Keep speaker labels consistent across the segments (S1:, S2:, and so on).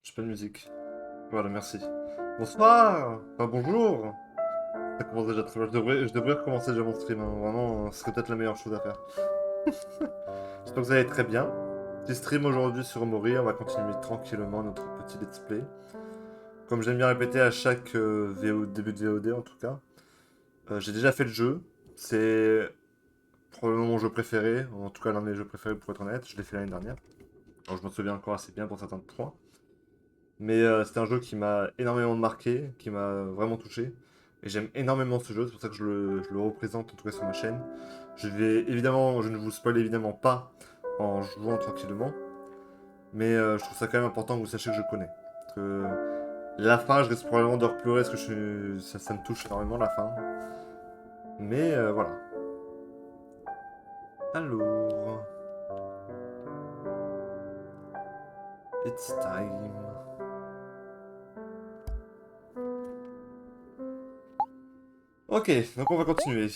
S1: J'ai pas de musique. Voilà, merci. Bonsoir. Enfin, bonjour. Ça commence déjà très bien. Je devrais recommencer déjà mon stream, hein. Vraiment, ce serait peut-être la meilleure chose à faire. J'espère que vous allez très bien. Petit stream aujourd'hui sur Mori. On va continuer tranquillement notre petit let's play. Comme j'aime bien répéter à chaque début de VOD en tout cas. J'ai déjà fait le jeu. C'est probablement mon jeu préféré. En tout cas, l'un de mes jeux préférés pour être honnête. Je l'ai fait l'année dernière. Alors je m'en souviens encore assez bien pour certains de 3. Mais c'était un jeu qui m'a énormément marqué, qui m'a vraiment touché. Et j'aime énormément ce jeu, c'est pour ça que je le représente en tout cas sur ma chaîne. Je ne vous spoil évidemment pas en jouant tranquillement. Mais je trouve ça quand même important que vous sachiez que je connais. Parce que la fin, je risque probablement de repleurer parce que ça me touche énormément la fin. Mais voilà. Alors, it's time. Ok, donc on va continuer.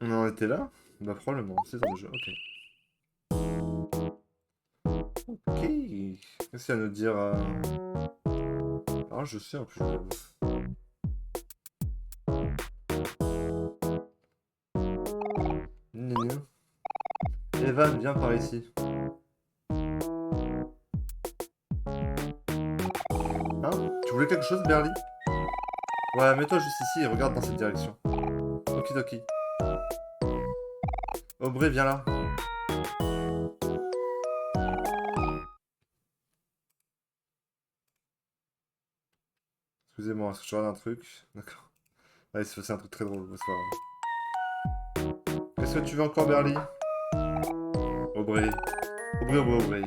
S1: On en était là? Bah probablement, c'est ça déjà, ok. Ok. Qu'est-ce qu'il y a à nous dire Ah, je sais en plus. Gna. Evan, viens par ici. Hein? Tu voulais quelque chose, Berly? Ouais, mets-toi juste ici et regarde dans cette direction. Okidoki. Aubrey, viens là. Excusez-moi, est-ce que je regarde un truc? D'accord. Allez, c'est un truc très drôle, c'est pas grave. Qu'est-ce que tu veux encore, Berly? Aubrey. Aubrey.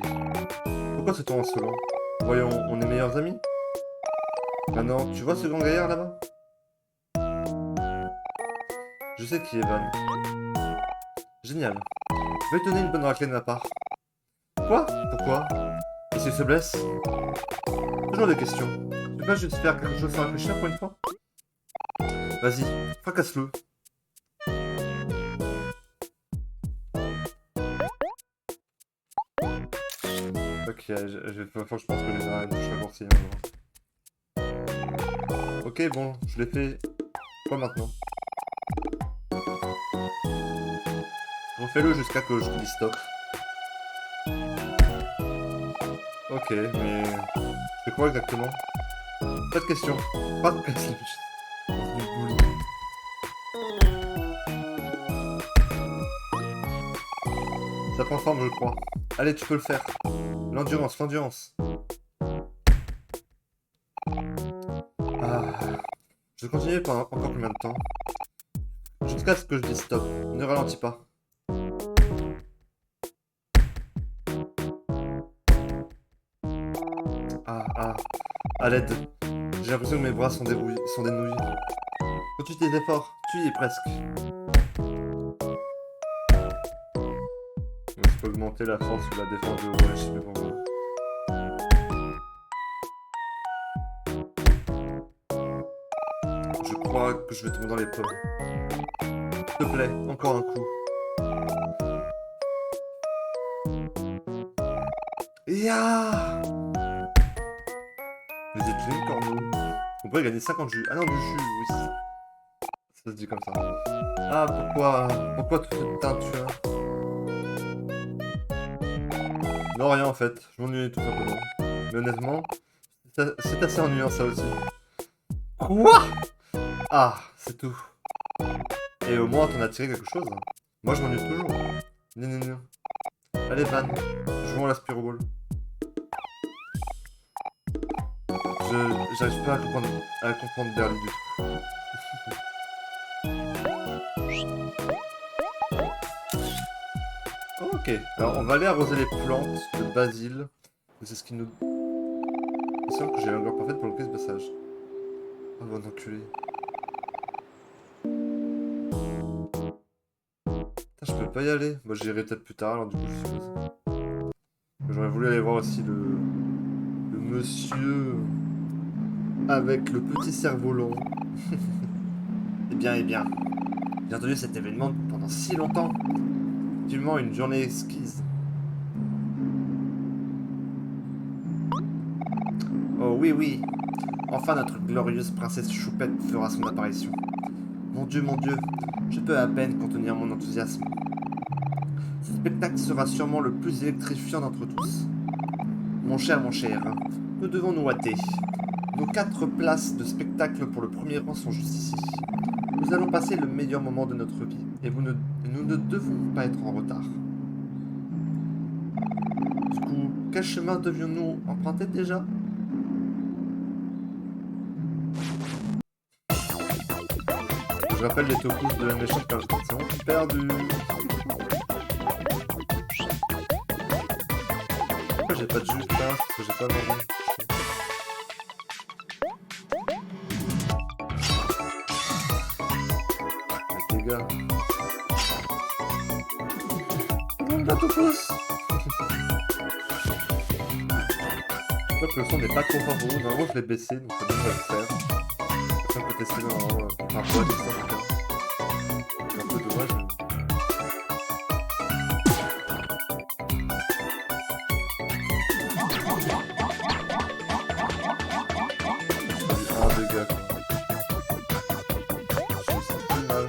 S1: Pourquoi ce ton insolent? Voyons, on est meilleurs amis? Maintenant, tu vois ce grand gaillard là-bas? Je sais qui est Evan. Génial. Veuillez donner une bonne raclée de ma part. Quoi? Pourquoi? Et s'il se blesse? Toujours des questions. Tu peux pas juste faire quelque chose sans réfléchir pour une fois? Vas-y, fracasse-le. Ok, faut que je pense que j'ai une touche raccourcie. Ok, bon, je l'ai fait. Quoi maintenant? Refais-le jusqu'à que je te dise stop. Ok, mais... C'est quoi exactement? Pas de question. Pas de question. Du bully. Ça prend forme, je crois. Allez, tu peux le faire. L'endurance. Ah... Je vais continuer pendant encore combien de temps? Jusqu'à ce que je dise stop. Ne ralentis pas. Ah... À l'aide. J'ai l'impression que mes bras sont des nouilles. Continue tes efforts. Tu y es presque. Je peux augmenter la force ou la défense de Overwatch, je sais pas pourquoi. Je crois que je vais tomber dans les pommes. S'il te plaît, encore un coup. Ya. Les études, corneaux. On pourrait gagner 50 jus. Ah non, du jus, oui. Ça se dit comme ça. Ah, pourquoi toute cette teinture? Non, rien en fait. Je m'ennuie tout simplement. Mais honnêtement, c'est assez ennuyant ça aussi. Quoi? Ah, c'est tout. Et au moins, t'en as tiré quelque chose. Moi, je m'ennuie toujours. Non. Allez, Van, jouons à la Spiro Ball. J'arrive pas à comprendre Berly du tout. Ok, alors on va aller arroser les plantes de basil. C'est ce qui nous... C'est sûr que j'ai l'angle parfaite pour le ce passage. Oh bon enculé. Putain, je peux pas y aller. Moi j'irai peut-être plus tard alors du coup je suppose. J'aurais voulu aller voir aussi le monsieur avec le petit cerf-volant. Eh bien. J'ai entendu cet événement pendant si longtemps. Effectivement, une journée exquise. oui, oui. Enfin, notre glorieuse princesse Choupette fera son apparition. Mon Dieu, je peux à peine contenir mon enthousiasme. Ce spectacle sera sûrement le plus électrifiant d'entre tous. Mon cher, nous devons nous hâter. Nos 4 places de spectacle pour le premier rang sont juste ici. Nous allons passer le meilleur moment de notre vie, et nous ne devons pas être en retard. Du coup, quel chemin devions-nous emprunter déjà? Je rappelle les topos de la méchante page c'est perdu. Pourquoi j'ai pas de jus là? Parce que j'ai pas mangé. Les gars. On va tout pouce. Je crois que le son n'est pas trop fort pour vous. Normalement je l'ai baissé donc ça devrait le faire. Ça peut tester normalement un peu de ça. C'est un peu dommage. Mais... un dégât quoi. Je me sens plus mal.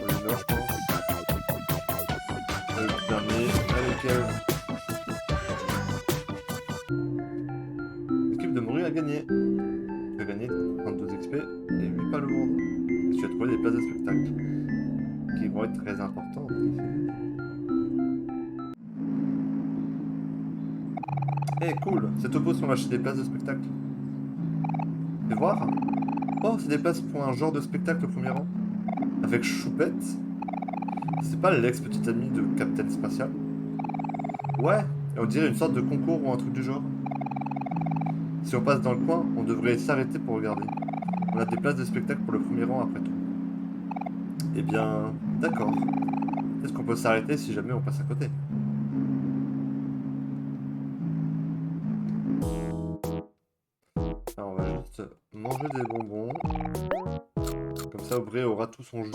S1: Il meurt je pense. Le dernier, allez quel. L'équipe de Mori a gagné. Tu as gagné 32 XP et 8 palourdes. Et tu as trouvé des places de spectacle qui vont être très importantes. Eh cool, ces topos sont lâchés des places de spectacle. Fais voir. Oh, c'est des places pour un genre de spectacle au premier rang. Avec Choupette. C'est pas l'ex-petite amie de Captain Spatial? Ouais, on dirait une sorte de concours ou un truc du genre. Si on passe dans le coin, on devrait s'arrêter pour regarder. On a des places de spectacle pour le premier rang après tout. Eh bien, d'accord. Est-ce qu'on peut s'arrêter si jamais on passe à côté? Alors on va juste manger des bonbons. Comme ça Aubrey aura tout son jus.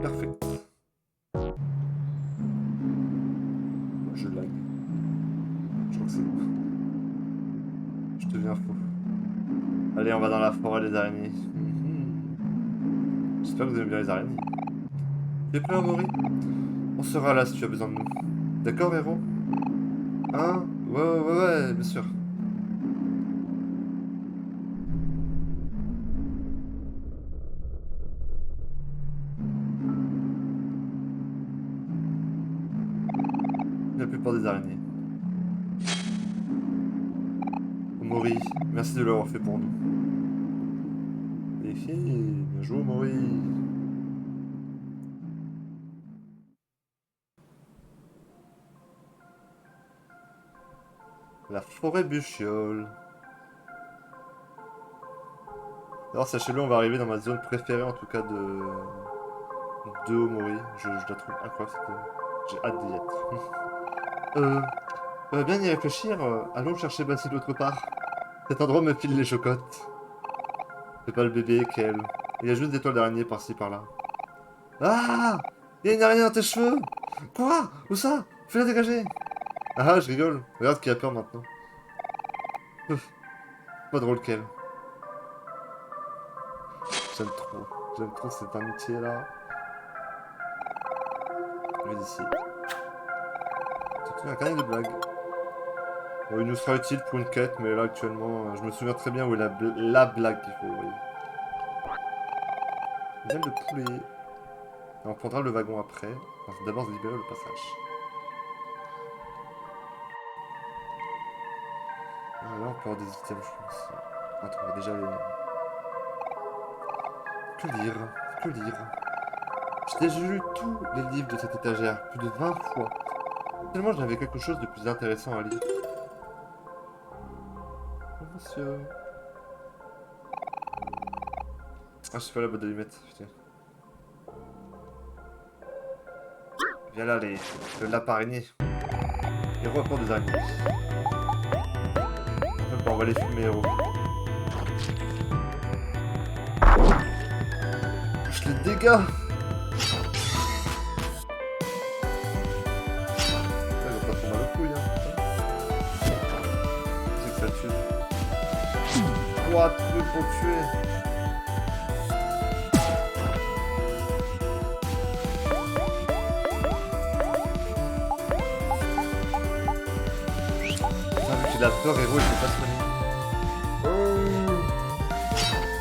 S1: Parfait. Je lag. Je crois que c'est bon. Je deviens fou. Allez, on va dans la forêt des araignées. J'espère que vous aimez bien les araignées. Tu es prêt, Amaury? On sera là si tu as besoin de nous. D'accord, héros? Hein? Ouais, bien sûr. La plupart des araignées. Mori, merci de l'avoir fait pour nous. Les filles, bien joué Mori. La forêt Buchiole. Alors sachez-le, on va arriver dans ma zone préférée en tout cas de Omori. Je la trouve incroyable cette zone. J'ai hâte d'y être. On va bien y réfléchir. Allons chercher Basile autre part. Cet endroit me file les chocottes. C'est pas le bébé, Kel. Il y a juste des toiles d'araignée par-ci par-là. Ah! Il y a une araignée dans tes cheveux! Quoi? Où ça? Fais-la dégager! Ah, je rigole. Regarde qui a peur maintenant. Pas drôle, Kel. J'aime trop. J'aime trop cette amitié là. Je vais d'ici. C'est un carnet de blagues. Bon, il nous sera utile pour une quête, mais là actuellement, je me souviens très bien où est la blague qu'il faut, vous voyez. Une aile de poulet. Et on prendra le wagon après. On va d'abord libérer le passage. Ah, là, on peut avoir des items, je pense. Attends, on va déjà les... Que lire? J'ai déjà lu tous les livres de cette étagère, plus de 20 fois. Tellement j'avais quelque chose de plus intéressant à lire. Oh, monsieur. Ah, je sais pas la boîte d'allumettes, putain. Viens là, le lapin araignée. Héros à port des araignées. Bon, on va les fumer, héros. Touche les dégâts. 3 trucs pour le tuer. Putain, vu qu'il a peur, héros, il peut pas se manier.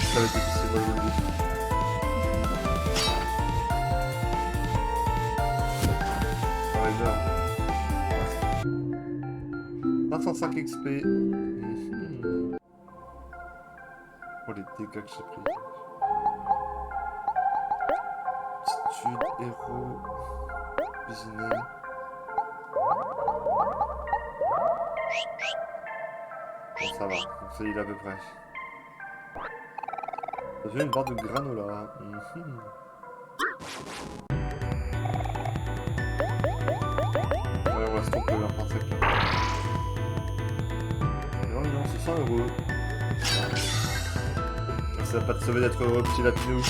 S1: Ça va être difficile, moi je vous le dis. Ah ouais, meurt. 505 XP. Oh les dégâts que j'ai pris. Aptitude, héros, cuisiner. Bon ça va, on sait il à peu près. J'ai vu une barre de granola. Ouais, on va se tromper vers par là. Non, non, c'est 100 €. Ça va pas te sauver d'être heureux, petit lapinou.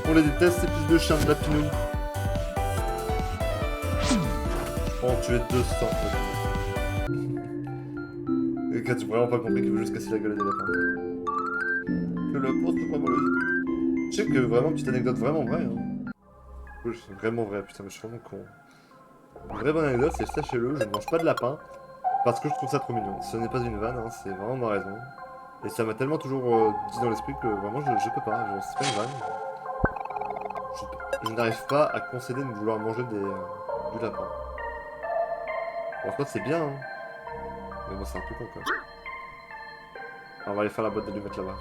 S1: On les déteste, ces fils de chiens de lapinou. Oh, tu es 200. Et quand tu vraiment pas compris qu'il veut juste casser la gueule des lapins. Que le pauvre, c'est vraiment le... Je sais que vraiment, petite anecdote vraiment vraie. Hein. Oui, c'est vraiment vrai, putain, mais je suis vraiment con. Une vraie bonne anecdote, c'est sachez-le, je ne mange pas de lapin parce que je trouve ça trop mignon. Ce n'est pas une vanne, hein, c'est vraiment ma raison. Et ça m'a tellement toujours dit dans l'esprit que vraiment je peux pas, c'est pas une vanne. Je n'arrive pas à concéder de vouloir manger du lapin. Bon, en fait, c'est bien, hein. Mais bon, c'est un peu con, quoi. Alors, on va aller faire la boîte d'allumettes là-bas.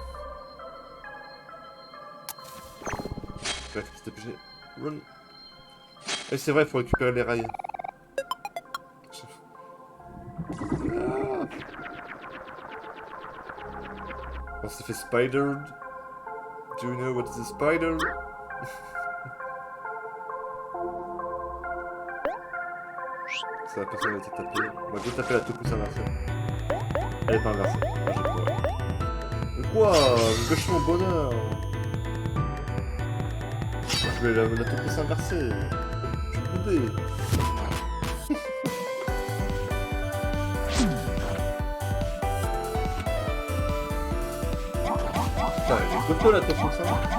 S1: Bref, c'était obligé. Run. Et c'est vrai, il faut récupérer les rails. On s'est fait spider. Do you know what is a spider? Ça, personne n'a été tapé. On va go taper la toupousse inversée. Elle est pas inversée. Ah, j'ai peur. Mais quoi? Me gâcher mon bonheur. Je vais la toupousse inversée. Je suis boudé. Putain, elle est coteau la toupousse inversée.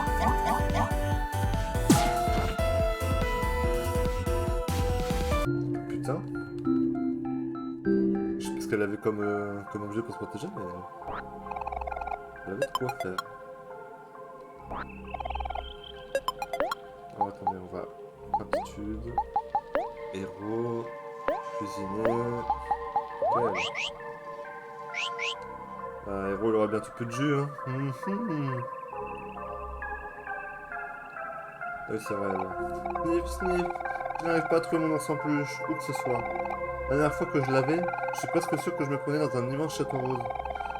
S1: Putain. Je sais pas ce qu'elle avait comme objet pour se protéger, mais... Elle avait de quoi faire. Oh, attendez, on va... Aptitude... Héros... Cuisiner... Ouais. Héros, il aura bientôt plus de jus, hein. Oui, c'est vrai, là. Sniff, sniff. Je n'arrive pas à trouver mon encens peluche, où que ce soit. La dernière fois que je l'avais, je suis presque sûr que je me prenais dans un immense château rose.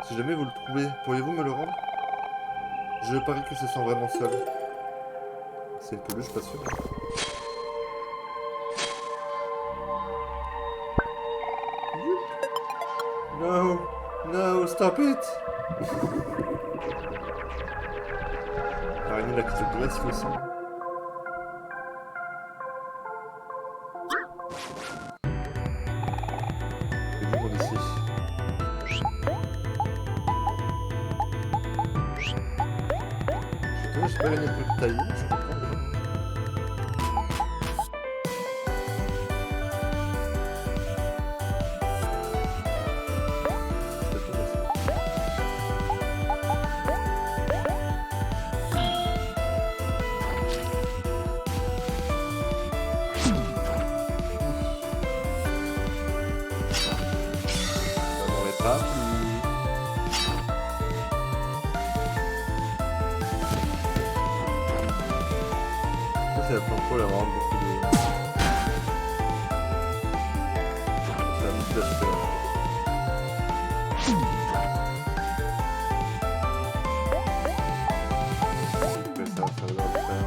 S1: Si jamais vous le trouvez, pourriez-vous me le rendre? Je parie qu'il se sent vraiment seul. C'est une peluche, pas sûr. No, no, stop it! Araignée là qui se dresse aussi. Je peux gagner plus de taille, je comprends. On est pas c'est la première fois elle a vraiment beaucoup de... C'est la musique d'acheter là. Ça va le faire.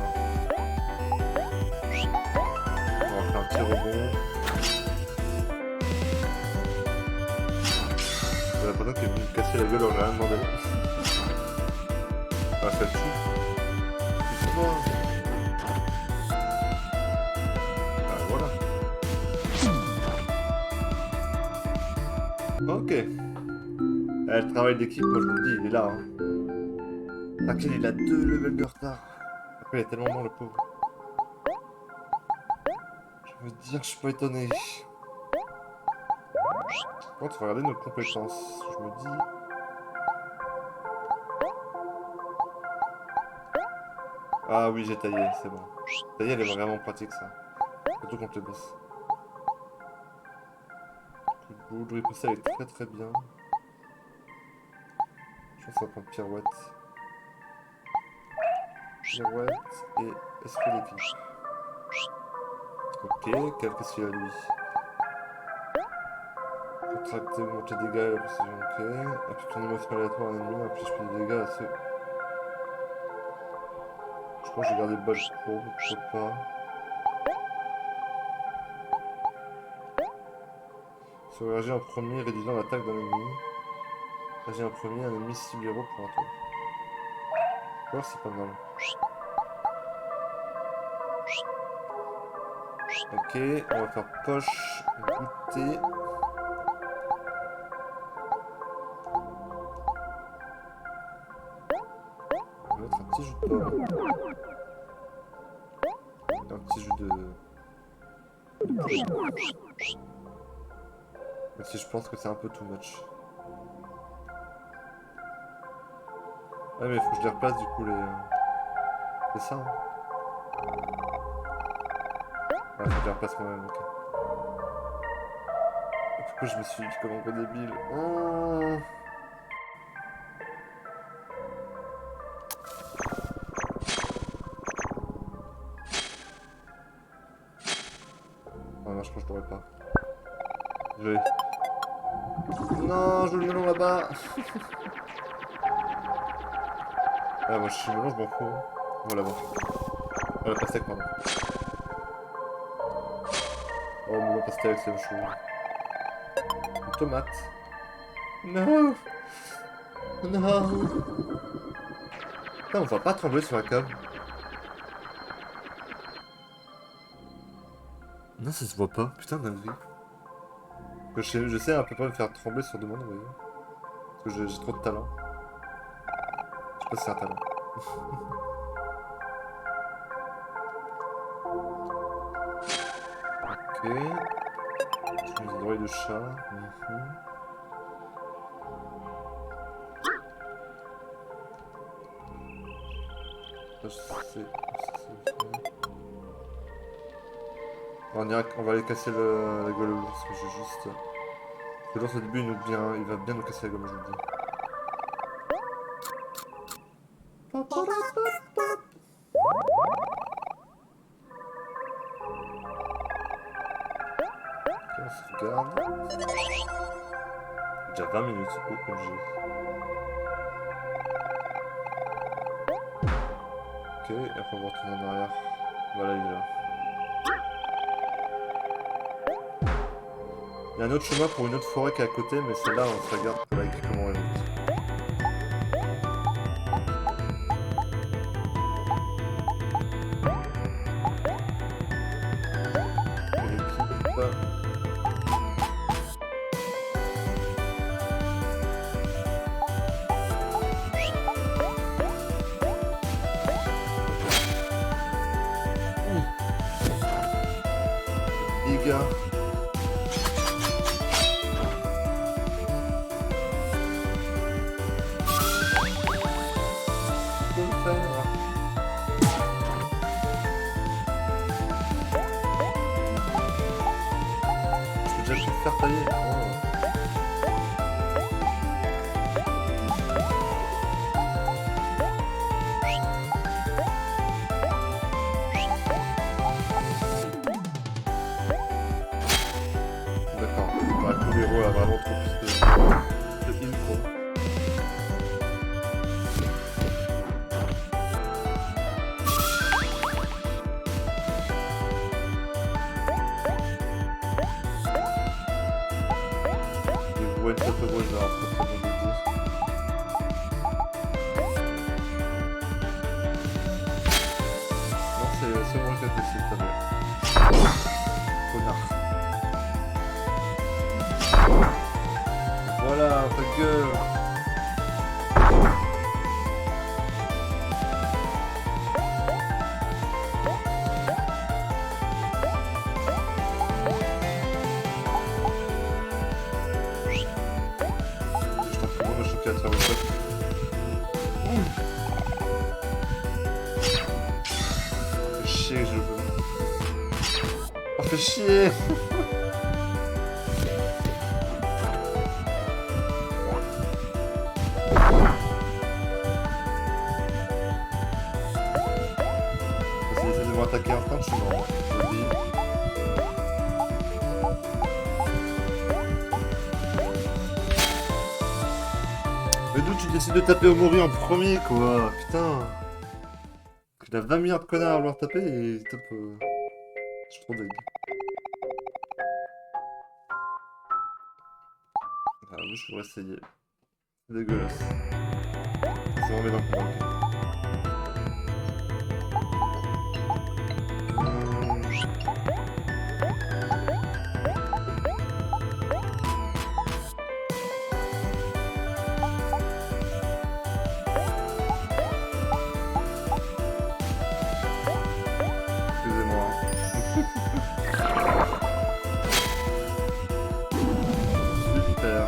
S1: On va faire un petit rebond. J'ai l'impression qu'il est venu me casser la gueule, on a rien demandé. Ah, ça tue. C'est quoi? Ok. Le travail d'équipe, moi je vous le dis, il est là. Hein. T'inquiète, il a 2 levels de retard. Après, il est tellement bon, le pauvre. Je veux dire, je suis pas étonné. Par contre, regardez nos compétences. Je me dis... Ah oui, j'ai taillé, c'est bon. Tailler, elle est vraiment pratique, ça. Surtout contre les boss. Le boule de riposter, elle est très très bien. Je pense qu'on va prendre pirouette. Pirouette et esprit d'équipe. Ok, qu'est-ce qu'il a lui? Contracter, augmenter les dégâts et la précision, ok. Applique ton émotion aléatoire à un ennemi, applique plus de dégâts à ceux. Je crois que j'ai gardé Bulge Pro, pourquoi pas. Sur réagir en premier, réduisant l'attaque d'un ennemi. Réagir en premier, un ennemi cible héros pour un tour. Alors c'est pas mal. Ok, on va faire poche, goûter. On va mettre un petit jus de pomme. Un petit jus de poulet. Même si je pense que c'est un peu too much. Ah mais il faut que je les replace du coup les... C'est ça hein. Ah faut que je les replace moi-même, ok. Pourquoi je me suis dit comme un gros débile? Oh. Ah non, je crois que je l'aurais pas. Je l'ai. Non, je veux le melon là-bas. Ah moi je suis le melon, je m'en fous. On va l'avoir. Ah la pastèque, pardon. Oh le melon pastèque, c'est chaud. Une tomate. Non. Non. Putain, on va pas trembler sur la cave. Non, ça se voit pas. Putain, dinguerie. Je sais à peu près me faire trembler sur demande, vous voyez. Parce que j'ai trop de talent. Je sais pas si c'est un talent. Ok. Je mets des oreilles de chat. Ça, on va aller casser la gueule au parce que j'ai juste... Le lance au début il va bien nous casser la gueule, je vous le dis. Ok, on sauvegarde. Déjà 20 minutes, oh comme j'ai. Ok, et après on va retourner en arrière. Voilà, il est là. Il y a un autre chemin pour une autre forêt qui est à côté, mais celle-là on se regarde pour la comment elle monte. Dégâts. Je vais faire tailler. D'accord. Ouais, le héros a vraiment trop plus de heal quoi. One shot au gros, je vais avoir trop de dire. Non, c'est one shot aussi, s'il te plaît. Connard. Voilà, ta gueule. fait chier. S'il essaie de m'attaquer en train, je suis mort. Je le dis. Mais d'où tu décides de taper Omori en premier, quoi? Putain. Il a 20 milliards de connards à vouloir taper et il tape... Je suis trop deg. Ah, moi, je pourrais essayer. C'est dégueulasse. Je remets dans le combat. Excusez-moi. Super.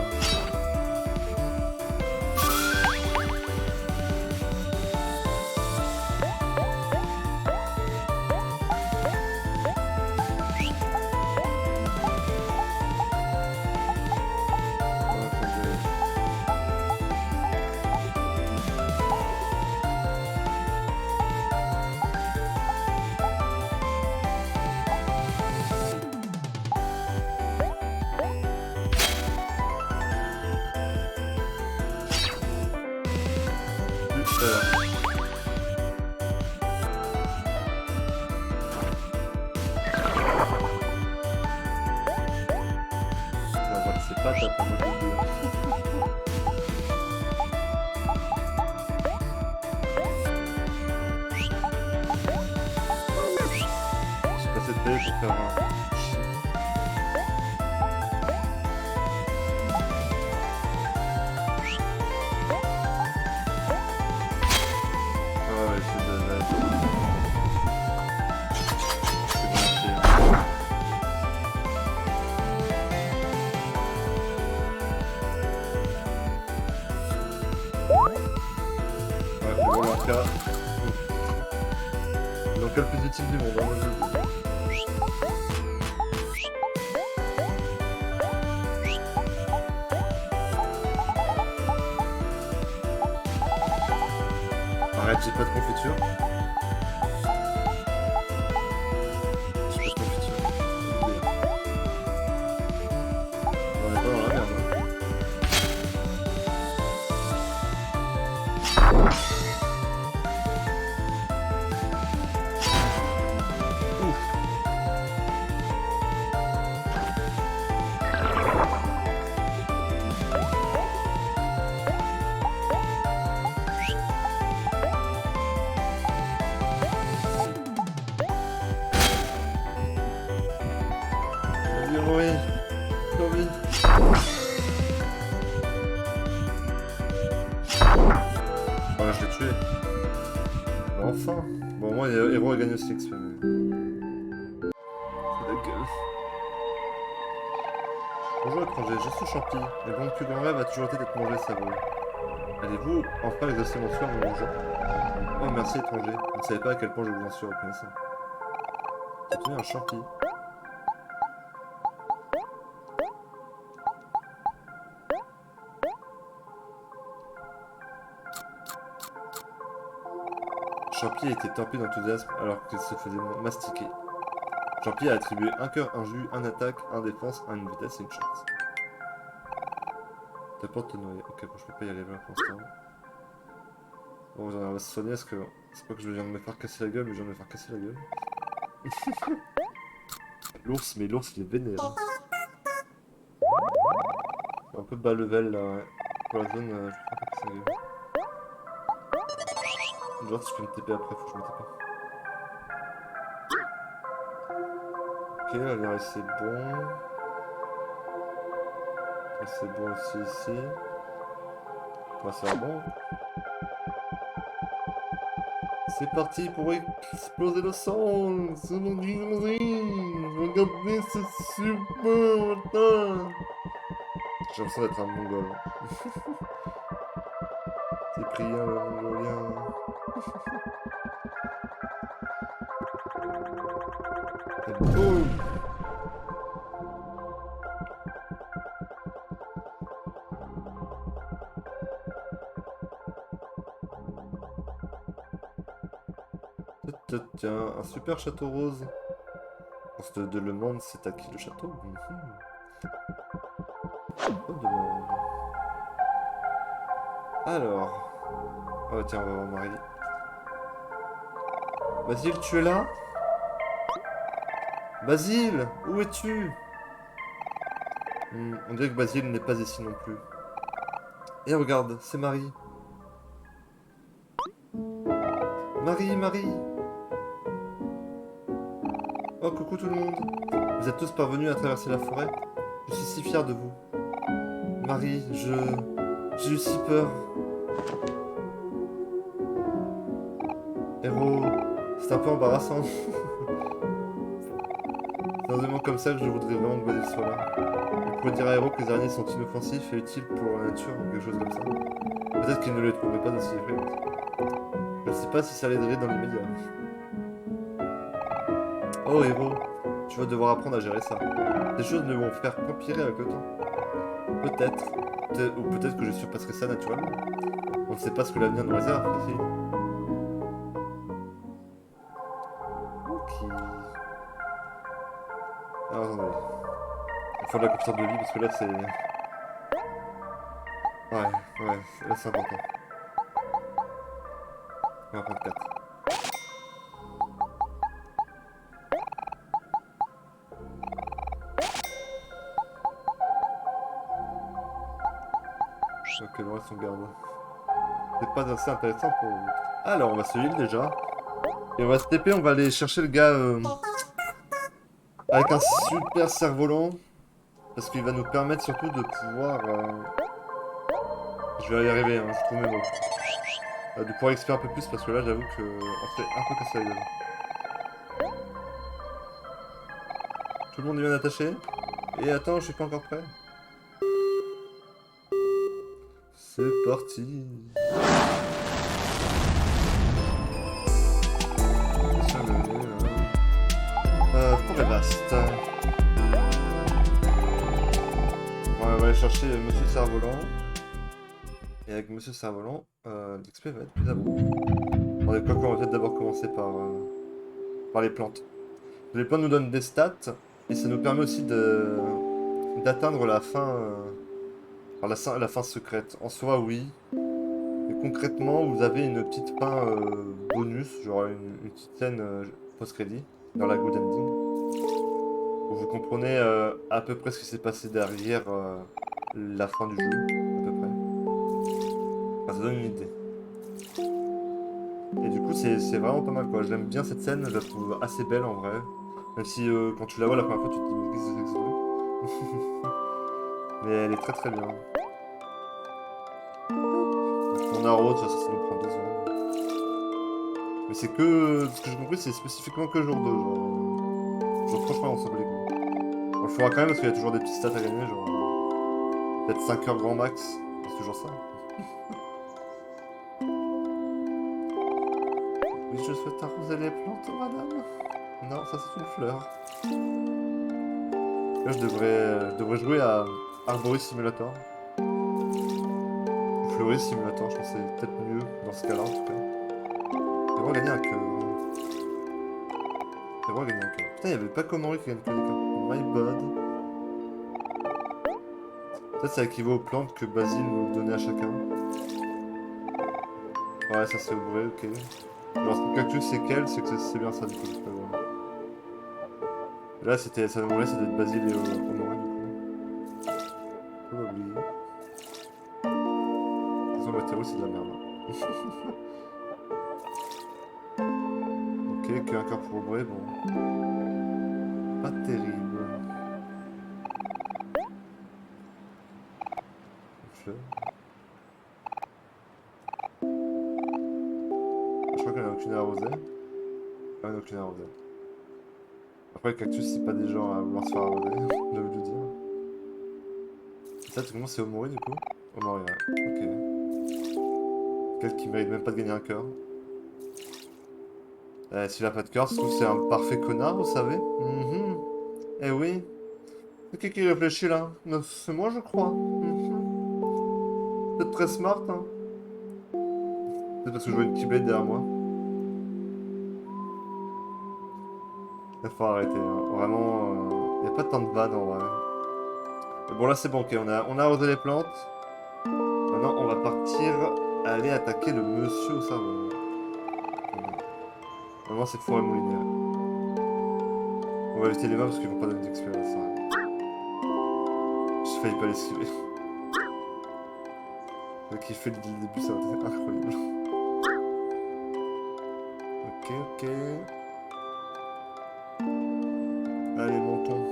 S1: C'est pas ta pour me dire. J'ai passé de télé pour faire un... Ah ouais, c'est de la... C'est bien fait. Ouais, pour voir un cas. Dans quel plus utile du monde, hein, moi je le dis. Arrête, j'ai pas de confiture. J'ai pas de confiture. On est pas dans la merde. Hein. Ouf. Oui, oui. Voilà, je l'ai tué. Mais enfin. Bon, moi, Héros a gagné aussi l'XP, mais... C'est la gueule. Bonjour étranger, je suis Champi, et mon plus grand rêve a toujours été d'être mangé savoureux. Allez-vous enfin exaucer mon souhait en me mangeant? Oh merci étranger, vous ne savez pas à quel point je vous en suis reconnaissant. J'ai tenu un Champi. Champi était torpille d'enthousiasme alors qu'il se faisait mastiquer. Champi a attribué un cœur, un jus, un attaque, un défense, une vitesse et une chance. T'apportes te noyer. Ok, bon, je peux pas y aller là pour l'instant. Bon, on va se soigner parce que c'est pas que je viens de me faire casser la gueule, mais je viens de me faire casser la gueule. L'ours, mais l'ours il est vénère. Hein. Un peu bas level là, ouais. Pour la zone, je peux pas casser la gueule. Genre si je peux me TP après, faut que je me TP. Ok, là c'est bon. Là c'est bon aussi ici. Ouais, c'est bon. C'est parti pour exploser le sang. C'est mon regardez, c'est super. Putain. J'ai l'impression d'être un mongol. Cyprien le mongolien. Et boum. Tiens, un super château rose. On se demande c'est à qui le château. On demande. Alors. Oh tiens, on va voir Marie. Basile, tu es là? Basile, où es-tu? On dirait que Basile n'est pas ici non plus. Et regarde, c'est Marie. Marie, Marie! Oh, coucou tout le monde! Vous êtes tous parvenus à traverser la forêt? Je suis si fier de vous. Marie, j'ai eu si peur. Héros, c'est un peu embarrassant. C'est dans des moments comme ça que je voudrais vraiment que Basile soit là. On pourrait dire à Héros que les araignées sont inoffensifs et utiles pour la nature ou quelque chose comme ça. Peut-être qu'il ne les trouverait pas aussi effrayantes. Je ne sais pas si ça l'aiderait dans l'immédiat. Oh Héros, tu vas devoir apprendre à gérer ça. Ces choses ne vont faire qu'empirer avec le temps. Peut-être. Ou peut-être que je surpasserai ça naturellement. On ne sait pas ce que l'avenir nous réserve, ici. Ok. Alors attendez. Il faut de la confiance de vie parce que là c'est... Ouais, là c'est important. On va prendre 4. Ok, le reste on garde. C'est pas assez intéressant pour vous. Alors on va se heal déjà. Et on va se TP, on va aller chercher le gars avec un super cerf-volant. Parce qu'il va nous permettre surtout de pouvoir... Je vais y arriver, hein, je trouve mes mots. De pouvoir explorer un peu plus parce que là j'avoue que on s'est un peu cassé la gueule. Tout le monde est bien attaché. Et attends, je suis pas encore prêt. C'est parti. Forêt vaste. On va aller chercher Monsieur Cerf-Volant. Et avec Monsieur Cerf-Volant, l'XP va être plus abondant. On va peut-être d'abord commencer par les plantes. Les plantes nous donnent des stats, et ça nous permet aussi d'atteindre la fin, la fin secrète. En soi, oui. Mais concrètement, vous avez une petite fin bonus, genre une petite scène post-crédit, dans la Good Ending, où vous comprenez à peu près ce qui s'est passé derrière la fin du jeu, à peu près. Enfin, ça donne une idée. Et du coup, c'est vraiment pas mal, quoi. J'aime bien cette scène, je la trouve assez belle en vrai. Même si quand tu la vois la première fois, tu te dis, mais qu'est-ce que c'est que ce truc? Mais elle est très très bien. On arrose, ça nous prend 2 secondes. Mais c'est que, ce que j'ai compris, c'est spécifiquement que jour 2, genre franchement, on s'en bat les couilles. On le fera quand même parce qu'il y a toujours des petites stats à gagner, genre peut-être 5 heures grand max, c'est toujours ça. Oui, je souhaite arroser les plantes, madame. Non, ça c'est une fleur. Là, je devrais jouer à Arborist Simulator. Ou Fleurist Simulator, je pense que c'est peut-être mieux dans ce cas-là en tout cas. Je devrais gagner un cœur. Je devrais gagner un cœur. Putain, il y avait pas Komori qui gagne que des cœurs. My bad. Ça, ça équivaut aux plantes que Basile nous donnait à chacun. Ouais, ça c'est ouvré, ok. Alors, ce cactus, c'est quel? C'est que c'est bien ça, du coup. C'est pas grave. Et là, c'était, ça demandait, c'était de Basile et Omori, du coup. Faut pas oublier. De toute façon, Matero, c'est de la merde. Ok, qu'un cœur pour Omori, bon. Pas terrible. Fleur. Je crois qu'il n'y en a aucune à arroser. Ah, il n'y en a aucune à arroser. Après, le cactus, c'est pas des gens à vouloir se faire arroser, j'ai envie de le dire. Ça, tout le monde, c'est Omori, du coup? Omori, ouais. Ok. Quelqu'un qui mérite même pas de gagner un cœur. S'il a pas de cœur, ça se trouve c'est un parfait connard, vous savez. Eh oui. C'est qui réfléchit là? C'est moi, je crois. Vous êtes très smart, hein. C'est parce que je vois une Keyblade derrière moi. Il faut arrêter, hein. Vraiment, y a pas tant de vannes en vrai. Mais bon là c'est bon, ok, on a arrosé les plantes. Maintenant on va partir aller attaquer le monsieur au savon. Maintenant c'est forêt moulinière. On va éviter les mains parce qu'ils vont pas donner d'expérience. J'ai failli pas l'esquiver. Le kiffé dès le début, ça va être incroyable. Ok. Allez, montons.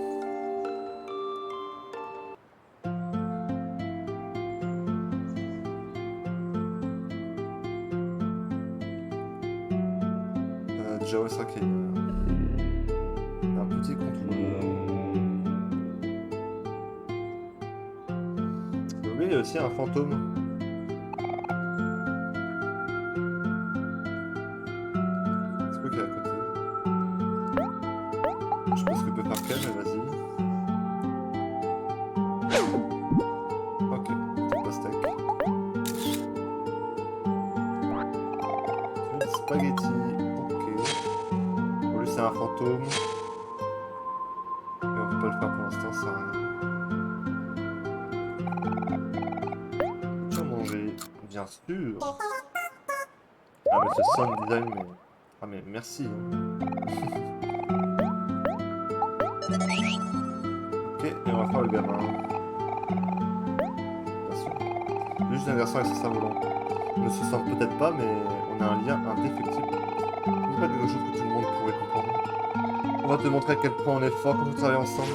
S1: Déjà, ouais, c'est vrai qu'il y a un petit contrôleur. Oui, il y a aussi un fantôme. C'est quoi qu'il y a à côté? Je sais pas ce que peut faire Ken, mais vas-y. Ok, c'est pastèque. Spaghetti. Ok. Bon, lui, c'est un fantôme. Mais on peut pas le faire pour l'instant, ça sert à rien. Peux-tu manger? Bien sûr. Ah, mais ce sound design, mais... Ah, mais merci. Ok, et on va faire le gamin. Bien sûr. Juste un garçon avec son cerf-volant. Ne se sent peut-être pas, mais on a un lien indéfectible. Ce n'est pas quelque chose que tout le monde pourrait comprendre. On va te montrer à quel point on est fort quand on travaille ensemble.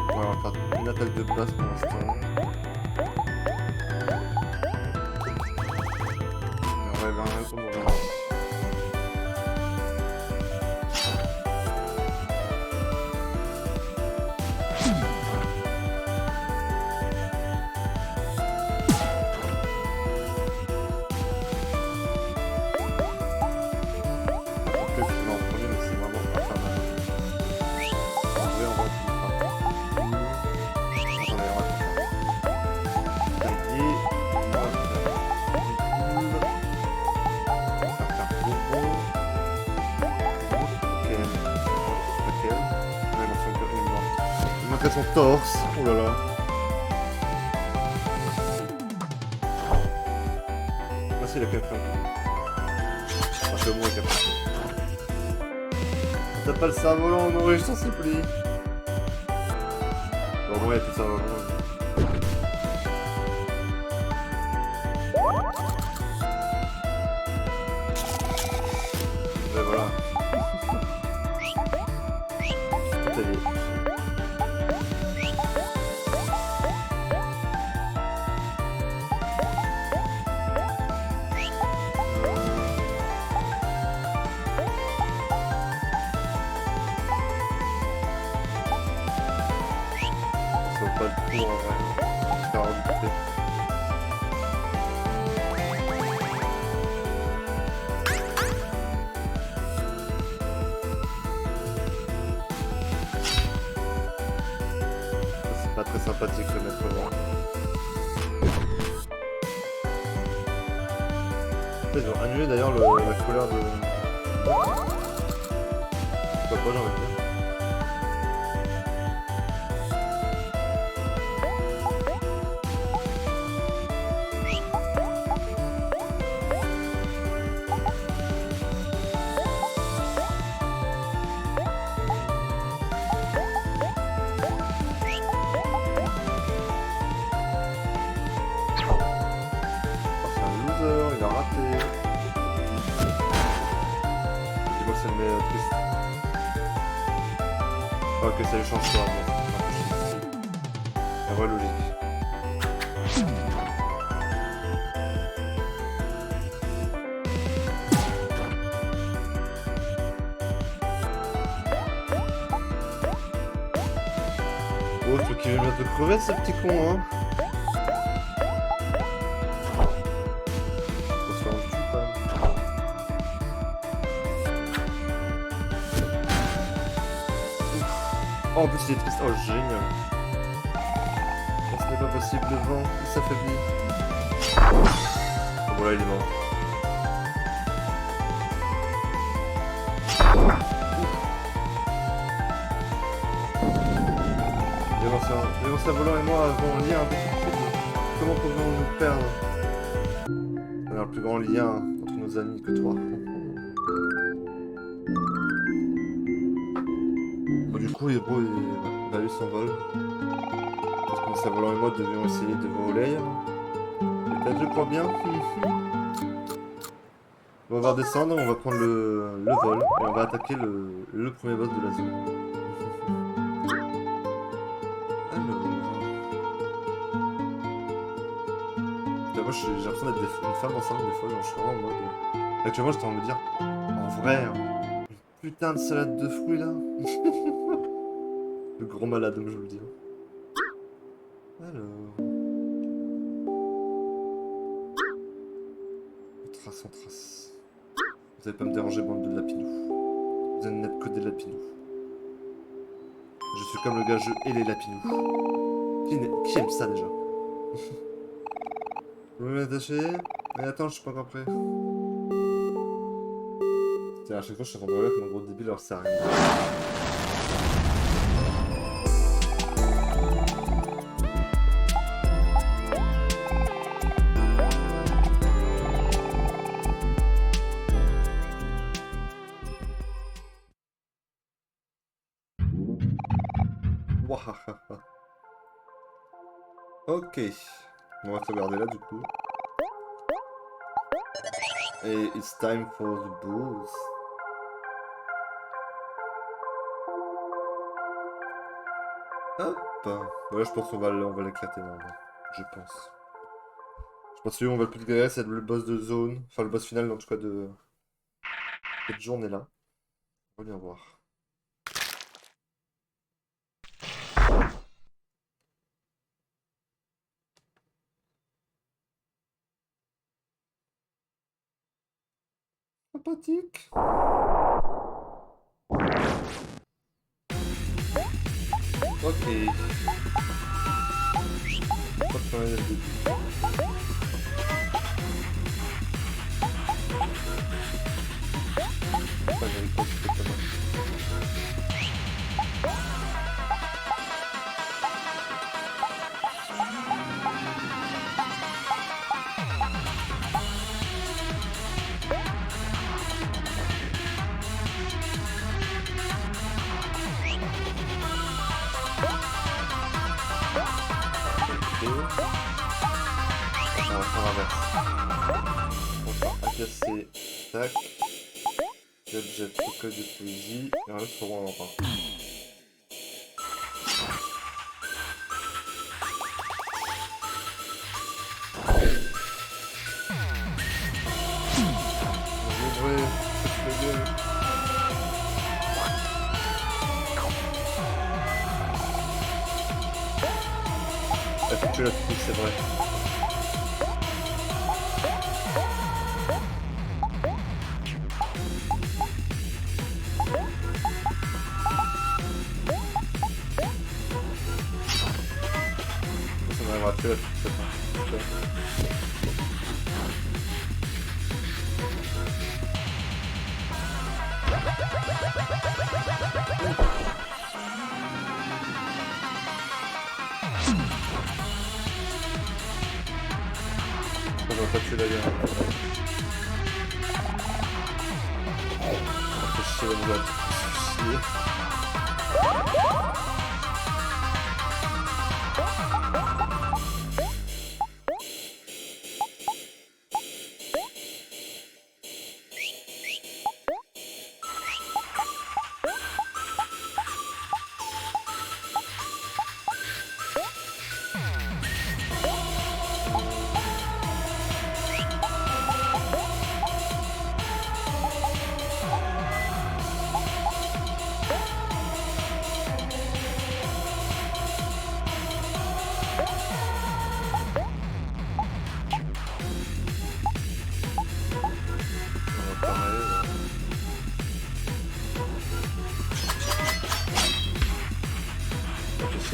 S1: Ouais, on va faire une attaque de base pour l'instant. On va aller vers un autre moment. Son torse, oh là là. Merci la café. Un peu moins café. T'as pas le cerf-volant, non, je t'en supplie. Bon, au moins, il n'y a plus de cerf-volant. Et voilà. Tout est lié. Pas de tour en vrai. C'est hors du côté. C'est pas très sympathique le mettre devant. Ils ont annulé d'ailleurs la couleur de... Pourquoi pas, j'ai envie de dire. Il a raté. Dis-moi que c'est le meilleur triste. Oh, que ça lui change pas, mais... En vrai, logique. Oh, je trouve qu'il vient bientôt crever, ce petit con, hein. Oh, en plus il est triste. Oh, génial. Oh, ce n'est pas possible, le vent, il s'affaiblit. Oh, voilà, il est mort. Et mon cerf-volant et moi avons un lien indéfectible. Comment pouvons-nous nous perdre? On a le plus grand lien entre nos amis que toi. Bon, du coup, Hiro va eu s'envole. Parce que mon cerf-volant et moi devions essayer de voler. Peut-être, je crois bien. On va redescendre, on va prendre le vol et on va attaquer le premier boss de la zone. Alors... Putain, moi j'ai l'impression d'être une femme enceinte des fois, genre je suis vraiment en mode... Actuellement j'étais en train de me dire, en vrai, hein, une putain de salade de fruits là. Le gros malade, comme je vous le dis. Alors... Trace en trace. Vous allez pas me déranger, bande de lapinous. Vous n'êtes que des lapinous. Je suis comme le gars, je hais les lapinous. Qui aime ça déjà? Vous me m'attacher? Mais attends, je suis pas encore prêt. Tiens, à chaque fois je suis en train de regarder comme un gros débile, alors ça sert à rien. Wahaha. Ok. On va regarder là du coup. Et it's time for the booze. Hop. Voilà, je pense qu'on va l'éclater maintenant. Je pense. Je pense que celui où on va le plus galérer, c'est le boss de zone. Enfin, le boss final, en tout cas, de cette journée-là. On va bien voir. Sympathique. Ok. Pas de problème dès le début. Pas j'arrive pas, c'est pas mal. On va faire l'inverse. On va agacer. Tac. Jet, recueil de poésie. Et un autre sur un emprunt. Ouais, c'est le gueule. Elle fait que la petite, c'est vrai. On arrivera à tuer la petite, c'est ça. On va pas tuer la gueule. On fait chier la boîte. Chier.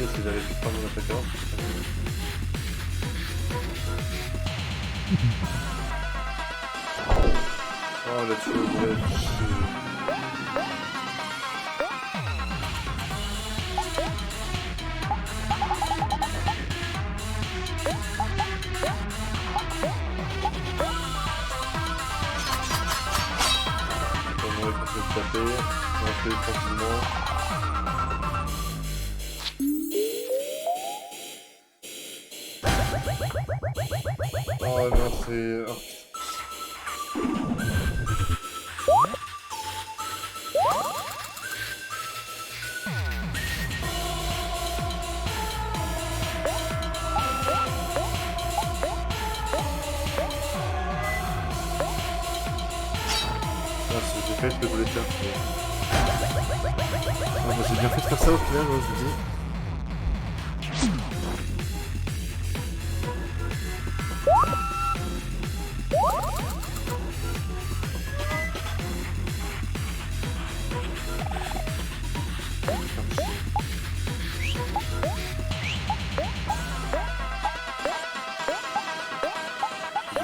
S1: Si j'avais pu prendre mon attaquant. Oh là tu veux On va se taper, on va faire tranquillement. Oh non, c'est... Oh. J'ai fait ce que je voulais faire. Ah, bah, j'ai bien fait de faire ça au final, moi, je vous dis.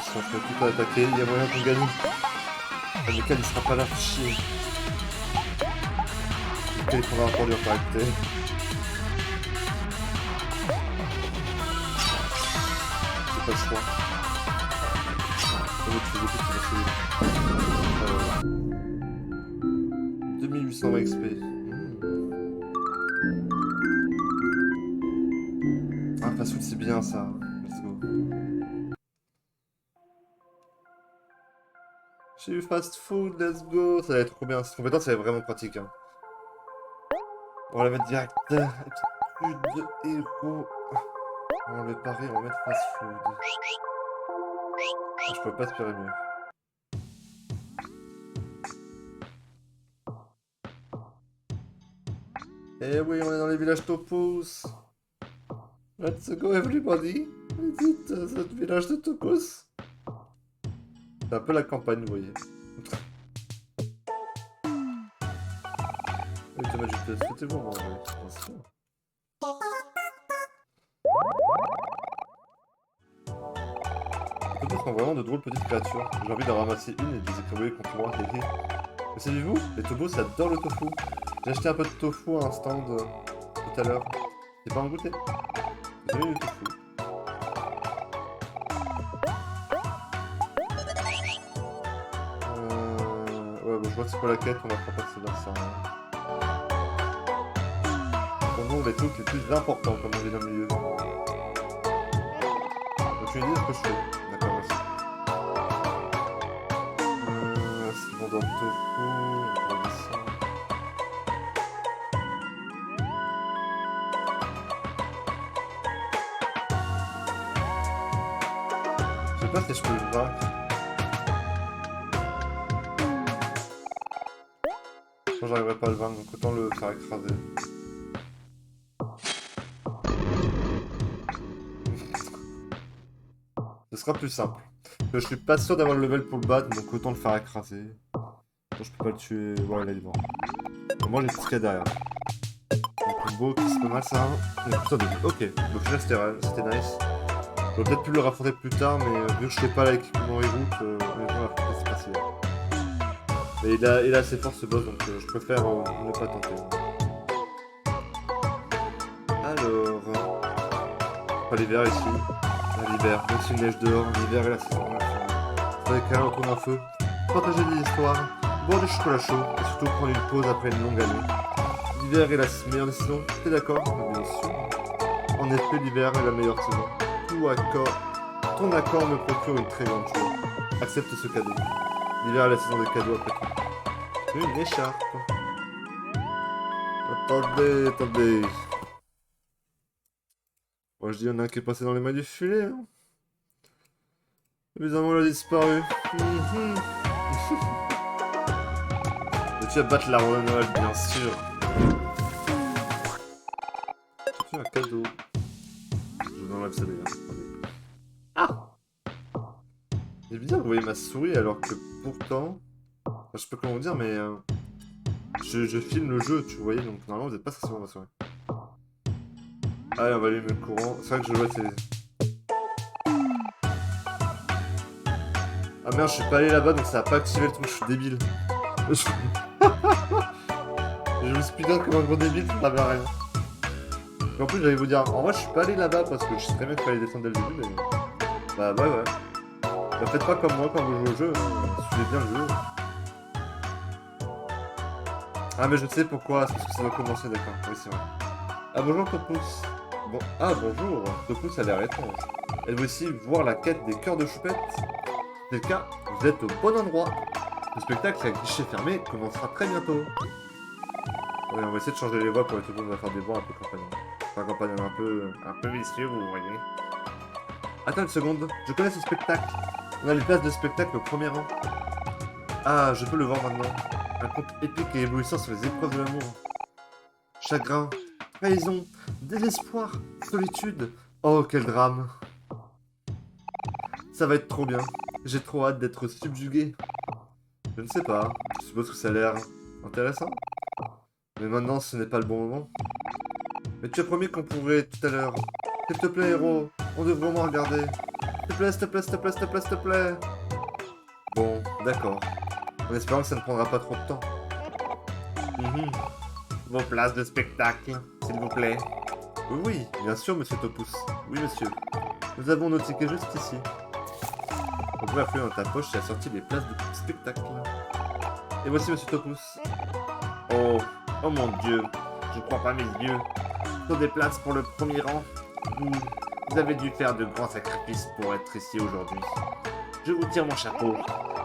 S1: Si on fait tout à attaquer, il y a moyen qu'on gagne. Lequel il sera pas là, chier. Lequel il faudra encore lui en caractère. J'ai pas le choix. On va tuer le coup qui va celui-là. 2800 XP. Ah, fast food c'est bien ça. Let's go. J'ai eu fast food, let's go. Ça va être trop bien. Cette compétence, elle est vraiment pratique. Hein. On va la mettre direct. Aptitude de héros. On va le parer, on va mettre fast food. Je peux pas espérer mieux. Eh oui, on est dans les villages topos. Let's go everybody. Visite ce village de topos. C'est un peu la campagne, vous voyez. Oui, Thomas, je te souhaite bon, attention. Les topos sont vraiment de drôles petites créatures. J'ai envie d'en ramasser une et de les écraser contre moi. Mais savez-vous, les topos adorent le tofu. J'ai acheté un peu de tofu à un stand tout à l'heure. C'est pas un goûter? Vous avez du tofu? Ouais, bon, je vois que c'est pas la quête, on va pas passer vers ça. Prenons les trucs les plus importants, comme on dit dans le milieu. Donc, tu me dis ce que je fais. D'accord, merci. S'ils vont dans le tofu, on va descendre. Je sais pas si je peux le vaincre. Je pense que j'arriverai pas à le vaincre, donc autant le faire écraser. Ce sera plus simple. Je suis pas sûr d'avoir le level pour le battre, donc autant le faire écraser. Bon, je peux pas le tuer. Ouais, là il est mort. Au moins j'ai tout ce qu'il y a derrière. Un combo qui c'est pas mal ça. Et tout ça de vie. Ok, donc là c'était nice. J'aurais peut-être pu le raffronter plus tard, mais vu que je fais pas l'équipement Reroute, honnêtement l'affronter c'est pas si bien. Mais il a assez fort ce boss, donc je préfère ne pas tenter. Alors... Pas l'hiver ici. L'hiver, même si il neige dehors, l'hiver est la saison. C'est avec un autour d'un feu, partager des histoires, boire du chocolat chaud et surtout prendre une pause après une longue année. L'hiver est la meilleure des saisons, t'es d'accord? Bien sûr. En effet, l'hiver est la meilleure saison. Ton accord me procure une très grande joie. Accepte ce cadeau. L'hiver est la saison des cadeaux après tout. Une écharpe. Attendez. Moi je dis, il y en a un qui est passé dans les mains du filet. Hein. Évidemment, il a disparu. Et tu vas battre l'arbre de Noël, bien sûr. C'est un cadeau. Je vous enlève ça d'ailleurs. Ah! C'est bizarre, vous voyez ma souris alors que pourtant... Enfin, je sais pas comment vous dire, mais... Je filme le jeu, tu voyez, donc normalement vous n'êtes pas censé voir ma souris. Allez, on va allumer le courant. C'est vrai que je vois télé. Ah merde, je suis pas allé là-bas donc ça a pas activé le truc, je suis débile. Je me speedrun comme un gros débile, ça va rien. En plus, j'allais vous dire, en vrai, je suis pas allé là-bas parce que je sais très bien qu'il fallait descendre dès le début, mais... Bah ouais. Bah, faites pas comme moi quand vous jouez au jeu, suivez bien le jeu. Ah, mais je sais pourquoi, c'est parce que ça doit commencer, d'accord. Oui, c'est vrai. Ah, bonjour, Topousse. Bon... Ah, bonjour, Topousse a l'air étrange. Elle veut aussi voir la quête des cœurs de choupette. Si c'est le cas, vous êtes au bon endroit. Le spectacle à guichet fermé commencera très bientôt. Ouais, on va essayer de changer les voix pour que tout le monde va faire des voix un peu compagnons. Enfin, compagnons un peu vicieux, vous voyez. Attends une seconde, je connais ce spectacle. On a les places de spectacle au premier rang. Ah, je peux le voir maintenant. Un conte épique et éblouissant sur les épreuves de l'amour. Chagrin, trahison, désespoir, solitude. Oh, quel drame. Ça va être trop bien. J'ai trop hâte d'être subjugué. Je ne sais pas, je suppose que ça a l'air intéressant. Mais maintenant, ce n'est pas le bon moment. Mais tu as promis qu'on pourrait tout à l'heure. S'il te plaît, héros, on devrait au moins regarder. S'il te plaît, s'il te plaît, s'il te plaît, s'il te plaît, s'il te plaît. Bon, d'accord. En espérant que ça ne prendra pas trop de temps. Vos places de spectacle, s'il vous plaît. Oui, bien sûr, monsieur Topousse. Oui, monsieur. Nous avons nos tickets juste ici. On pourrait appuyer dans ta poche et assortir les places de spectacle. Et voici monsieur Topousse. Oh mon dieu, je crois pas mes yeux. Sur des places pour le premier rang. Vous avez dû faire de grands sacrifices pour être ici aujourd'hui. Je vous tire mon chapeau.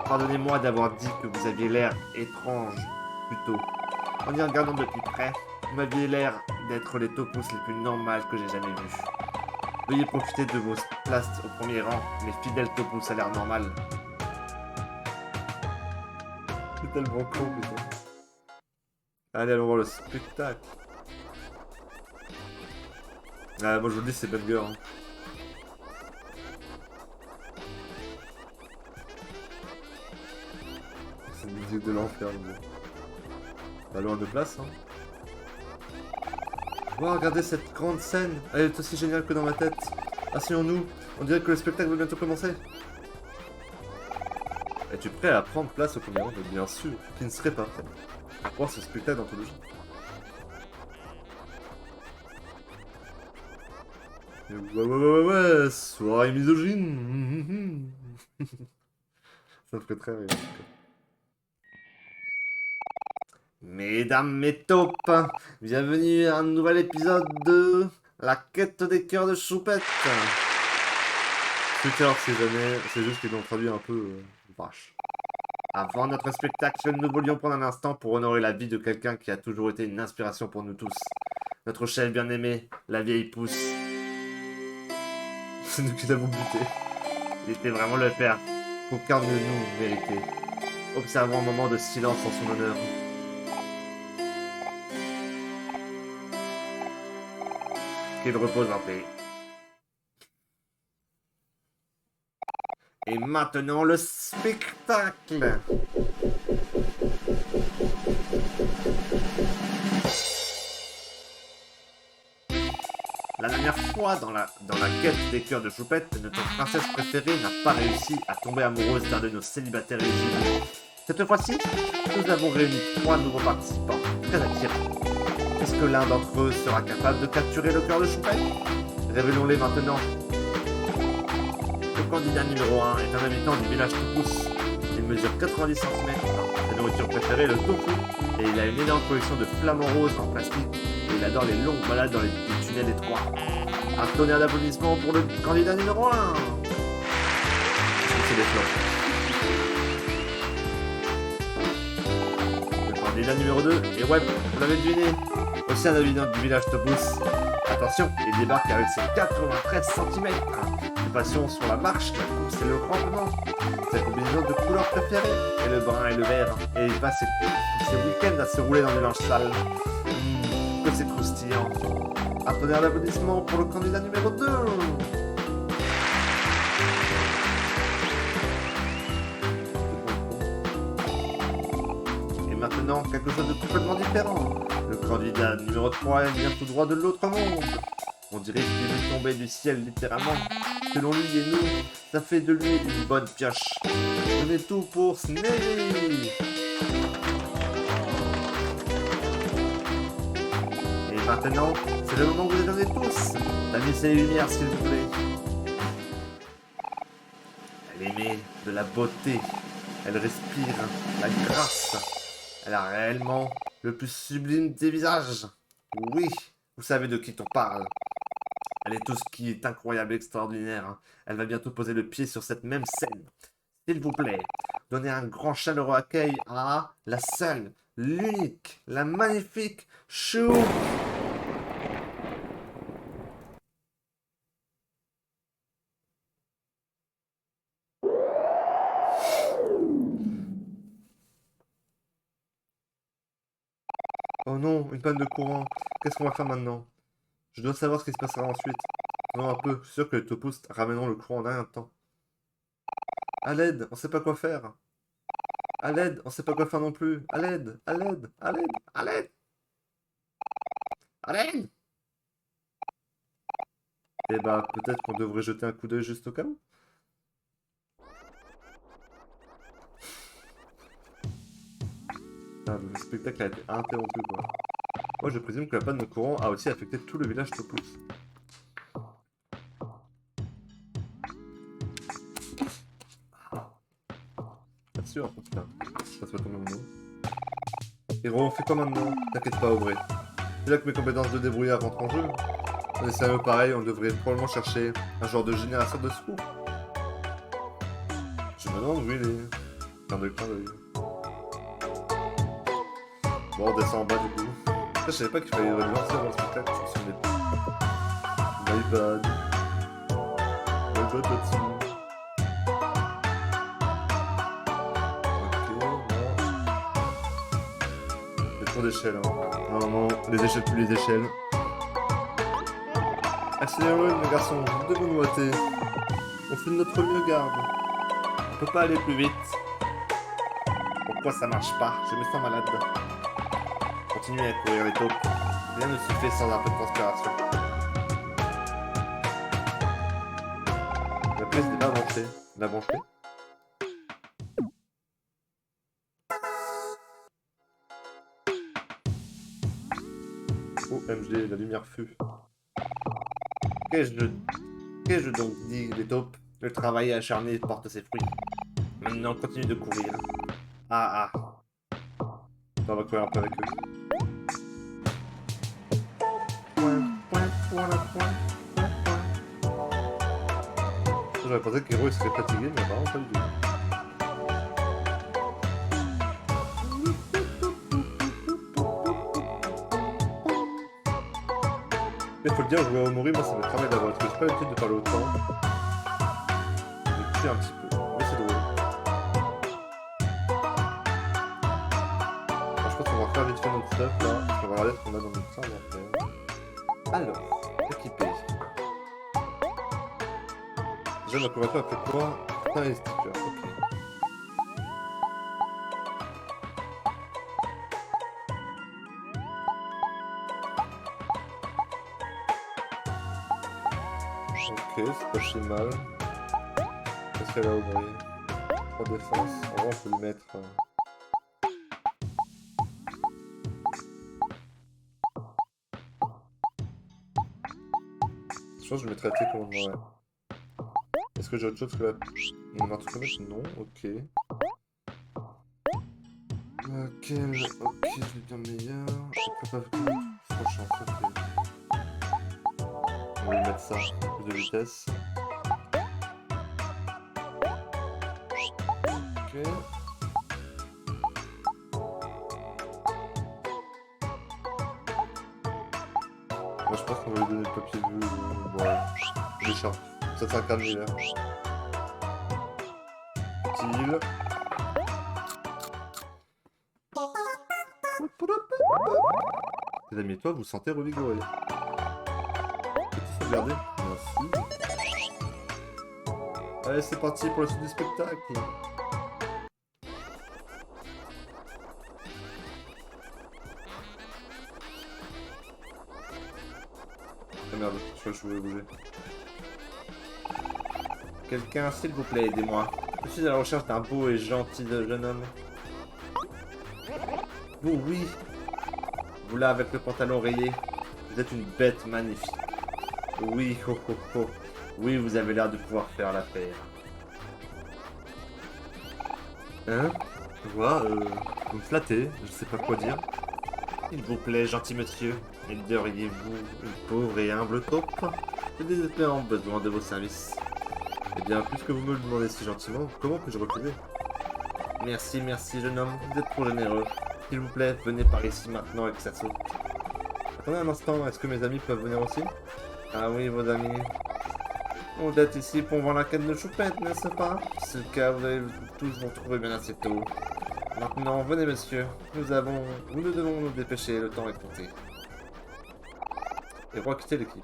S1: Pardonnez-moi d'avoir dit que vous aviez l'air étrange, plutôt. En y regardant de plus près, vous m'aviez l'air d'être les Topousse les plus normales que j'ai jamais vues. Veuillez profiter de vos places au premier rang, mes fidèles Topousse à l'air normal. C'est tellement con, putain. Allez, allons voir le spectacle. Ah, moi je vous le dis, c'est banger. Hein. C'est une musique de l'enfer, le gars. Bah, loin de place, hein. Wow, regardez cette grande scène. Elle est aussi géniale que dans ma tête. Asseyons-nous. On dirait que le spectacle va bientôt commencer. Es-tu prêt à prendre place au premier rang? Bien sûr, qui ne serait pas prêt à voir ce spectacle d'anthologie. Ouais, soirée misogyne. Ça me ferait très rire. Mesdames, mes taupes, bienvenue à un nouvel épisode de La quête des cœurs de choupette. Twitter, si jamais, c'est juste qu'ils l'ont traduit un peu vache. Avant notre spectacle, nous voulions prendre un instant pour honorer la vie de quelqu'un qui a toujours été une inspiration pour nous tous. Notre chef bien-aimé, la vieille pousse. C'est nous qui l'avons buté. Il était vraiment le père qu'aucun de nous méritait. Observons un moment de silence en son honneur. Qu'il repose en paix. Et maintenant le spectacle. La dernière fois, dans la quête des cœurs de choupette, notre princesse préférée n'a pas réussi à tomber amoureuse d'un de nos célibataires éligibles. Cette fois-ci, nous avons réuni 3 nouveaux participants, très attirants. Est-ce que l'un d'entre eux sera capable de capturer le cœur de choupette? Révélons-les maintenant. Le candidat numéro 1 est un habitant du village Topousse. Il mesure 90 cm. Sa nourriture préférée est le tofu. Et il a une énorme collection de flamants roses en plastique. Et il adore les longues balades dans les tunnels étroits. Un tonnerre d'applaudissements pour le candidat numéro 1. C'est des flops. Le candidat numéro 2 est Web, vous l'avez deviné. Aussi un habitant du village Topousse. Attention, il débarque avec ses 93 cm. De passion sur la marche, la course et le rampement. Sa combinaison de couleurs préférées est le brun et le vert. Et il passe ses week-ends à se rouler dans des linges sales. Que c'est croustillant. Un tonnerre d'applaudissements pour le candidat numéro 2. Et maintenant, quelque chose de complètement différent. Le candidat numéro 3 vient tout droit de l'autre monde. On dirait qu'il est tombé du ciel littéralement. Selon lui et nous, ça fait de lui une bonne pioche. On est tout pour Snery. Et maintenant, c'est le moment où vous attendez tous. Tamisez les lumières, s'il vous plaît. Elle émet de la beauté. Elle respire la grâce. Elle a réellement le plus sublime des visages. Oui, vous savez de qui on parle. Elle est tout ce qui est incroyable et extraordinaire. Elle va bientôt poser le pied sur cette même scène. S'il vous plaît, donnez un grand chaleureux accueil à la seule, l'unique, la magnifique Chou. Oh non, une panne de courant. Qu'est-ce qu'on va faire maintenant? Je dois savoir ce qui se passera ensuite. Non, un peu. Je suis sûr que les topos ramèneront le courant en un temps. À l'aide, on sait pas quoi faire. À l'aide, on sait pas quoi faire non plus. À l'aide, à l'aide, à l'aide, à l'aide. À l'aide. Eh bah, peut-être qu'on devrait jeter un coup d'œil juste au cas où. Ah, le spectacle a été interrompu, quoi. Moi, je présume que la panne de courant a aussi affecté tout le village Topos. Bien sûr, oh putain. Ça se voit comme un mot. Héros, on fait quoi maintenant? T'inquiète pas, Aubrey. C'est là que mes compétences de débrouillard rentrent en jeu. Dans des scénarios pareils, on devrait probablement chercher un genre de générateur de secours. Je me demande où il est. Clin d'œil, clin d'œil. Bon, on descend en bas du coup. Je savais pas qu'il fallait le lancer dans le spectacle, je me souvenais pas. My bad. My bad là-dessus. Ok, non. Il y a trop d'échelles, hein. Non, non, les échelles plus les échelles. Accélérez, mes garçons, vous devez nous hâter. On fait de notre mieux, garde. On peut pas aller plus vite. Pourquoi ça marche pas? Je me sens malade. Continuez à courir les taupes. Rien ne se fait sans un peu de transpiration. La prise n'est pas branchée. La brancher? OMG, la lumière fut. Qu'ai-je donc dit, les taupes? Le travail acharné porte ses fruits. Maintenant, continue de courir. Ah ah. On va courir un peu avec eux. J'aurais pensé que Hero il serait fatigué, mais apparemment pas du tout. Mais faut le dire, jouer à Omori, moi ça me travaille d'avoir, parce que j'ai pas l'habitude de parler autant. Je tue un petit peu, mais c'est drôle. Alors, je pense qu'on va faire vite fait notre stuff là. On va regarder ce qu'on a dans notre savoir. Alors, équipé. Déjà, ma couverture a fait quoi? Putain, les stickers, ok. Ok, c'est pas si mal. Qu'est-ce qu'elle a au bruit? 3 défense. En vrai, on peut lui mettre. Je pense que je mettrais à tes commandements, ouais. Est-ce que j'ai autre chose que la. Non, un truc comme ça? Non, ok. Quel. Ok, je vais bien meilleur. Je peux pas. Franchement, ok. On va lui mettre ça. Plus de vitesse. Ok. Moi, je pense qu'on va lui donner le papier bleu. Voilà. Déjà. Ça c'est un calme là. Utile. Les amis, toi, vous sentez revigoré. Peux-tu sauvegarder? Merci. Allez, c'est parti pour la suite du spectacle. Ah merde, je crois que je voulais bouger. Quelqu'un, s'il vous plaît, aidez-moi. Je suis à la recherche d'un beau et gentil jeune homme. Vous, oui. Vous là avec le pantalon rayé. Vous êtes une bête magnifique. Oui, ho ho ho. Oui, vous avez l'air de pouvoir faire l'affaire. Hein? Moi, vous me flattez, je sais pas quoi dire. Il vous plaît, gentil monsieur, aideriez-vous une pauvre et humble taupe? J'ai désespérément besoin de vos services. Eh bien, puisque vous me le demandez si gentiment, comment puis-je refuser? Merci, merci, jeune homme, vous êtes trop généreux. S'il vous plaît, venez par ici maintenant avec sa soupe. Attendez un instant, est-ce que mes amis peuvent venir aussi? Ah oui, vos amis. Vous êtes ici pour voir la quête de choupette, n'est-ce pas? Si c'est le cas, vous allez tous vous retrouver bien assez tôt. Maintenant, venez monsieur, nous devons nous dépêcher, le temps est compté. Et roi quitter l'équipe.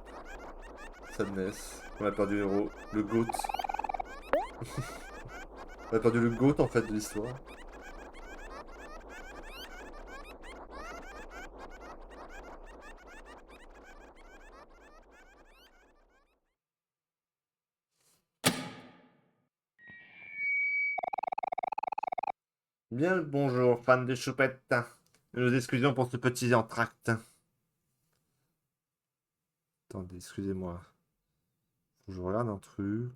S1: Sadness, on a perdu le héros, le GOAT. On a perdu le GOAT en fait de l'histoire. Bien le bonjour, fan de choupette. Nous nous excusons pour ce petit entracte. Attendez, excusez-moi. Faut que je regarde un truc.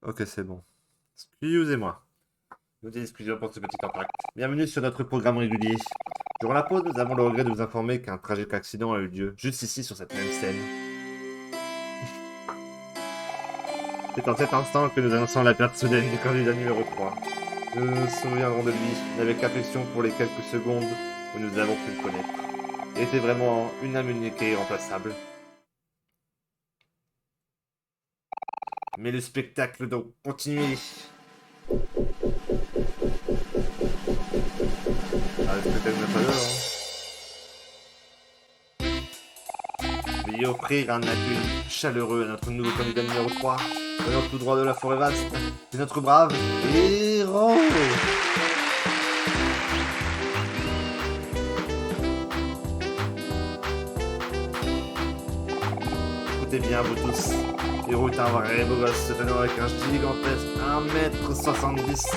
S1: Ok, c'est bon. Excusez-moi. Nous nous excusons pour ce petit entracte. Bienvenue sur notre programme régulier. Durant la pause, nous avons le regret de vous informer qu'un tragique accident a eu lieu, juste ici sur cette même scène. C'est en cet instant que nous annonçons la perte soudaine du candidat numéro 3. Nous nous souviendrons de lui avec affection pour les quelques secondes où nous avons pu le connaître. Il était vraiment une âme unique et irremplaçable. Mais le spectacle doit continuer. Ah, le spectacle n'a pas d'heure, hein. Veuillez offrir un accueil chaleureux à notre nouveau candidat numéro 3. Venant tout droit de la forêt vaste, c'est notre brave héros. Écoutez bien, vous tous. Héros est un vrai beau gosse, se tenant avec un gigantesque 1m70.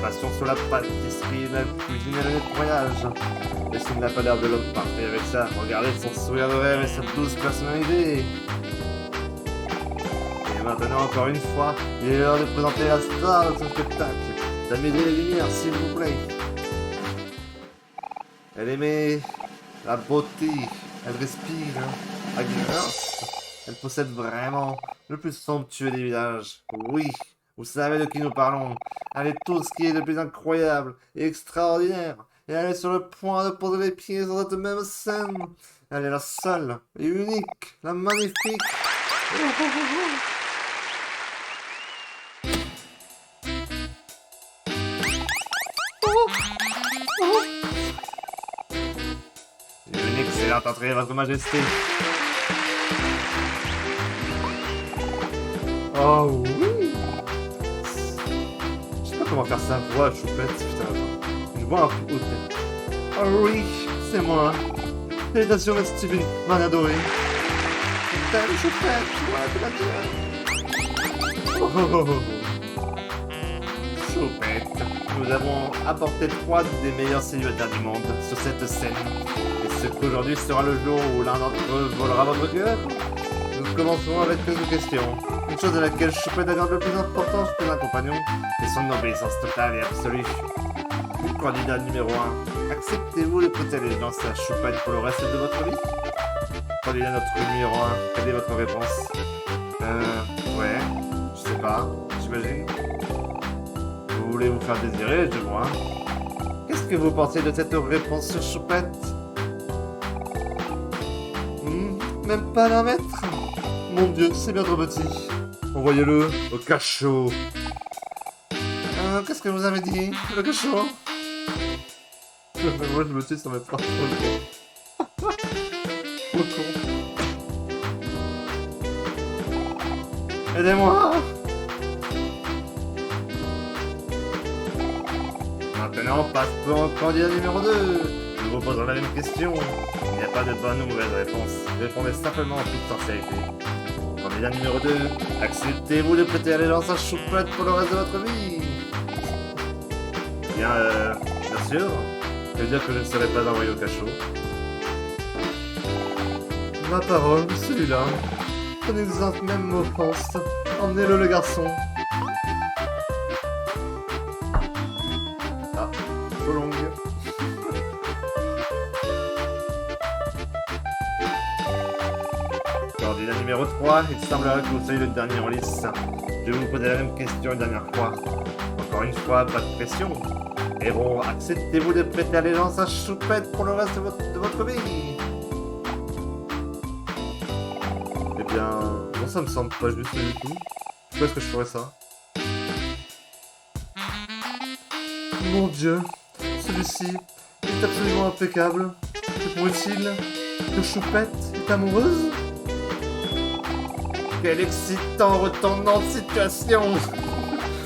S1: Passion sur la pâtisserie, la cuisine et le nettoyage. Mais s'il n'a pas l'air de l'homme parfait avec ça, regardez son sourire de rêve et sa douce personnalité. Maintenant, encore une fois, il est l'heure de présenter la star de ce spectacle. D'amuser les lumières, s'il vous plaît. Elle aimait la beauté, elle respire, la grâce. Elle possède vraiment le plus somptueux des villages. Oui, vous savez de qui nous parlons. Elle est tout ce qui est de plus incroyable et extraordinaire. Et elle est sur le point de poser les pieds sur cette même scène. Elle est la seule et unique, la magnifique. Une excellente entrée, votre majesté. Oh oui. Je sais pas comment faire sa voix, choupette, putain, attends. Une voix un peu haute. Oh oui, c'est moi. Félicitations, Steven, m'en adoré. Putain, choupette, ouais, oh, oh, oh, oh. Choupette. Nous avons apporté 3 des meilleurs célibataires du monde sur cette scène. Et ce qu'aujourd'hui sera le jour où l'un d'entre eux volera votre cœur. Nous commencerons avec quelques questions. Une chose à laquelle Choupette accorde le plus d'importance pour un compagnon, c'est son obéissance totale et absolue. Candidat numéro 1, acceptez-vous de prêter allégeance à Choupette pour le reste de votre vie? Candidat notre numéro 1, quelle est votre réponse? Ouais, je sais pas, j'imagine. Vous voulez vous faire désirer, je vois. Qu'est-ce que vous pensez de cette réponse sur Choupette? Même pas d'un mètre? Mon Dieu, c'est bien trop petit. Envoyez-le au cachot. Qu'est-ce que vous avez dit? Le cachot? Moi, je me tue sans mettre trop con. Trop con. Aidez-moi! Maintenant, passons au candidat numéro 2. Je vous poserai la même question. Il n'y a pas de bonne ou mauvaise réponse. Répondez simplement en toute sincérité. Candidat numéro 2. Acceptez-vous de prêter allégeance à Choupette pour le reste de votre vie? Bien sûr. veut dire que je ne serai pas envoyé au cachot. Ma parole, celui-là. Prenez-en même offense. Emmenez-le, le garçon. Ah, trop longue. Candidat numéro 3, il semblerait que vous soyez le dernier en lice. Je vais vous poser la même question une dernière fois. Encore une fois, pas de pression. Héros, acceptez-vous de prêter allégeance à Choupette pour le reste de votre vie? Eh bien, non, ça me semble pas juste du tout. Pourquoi est-ce que je ferais ça? Mon Dieu, celui-ci est absolument impeccable. Que pourrait-il que Choupette est amoureuse? Quel excitant retournement de situation!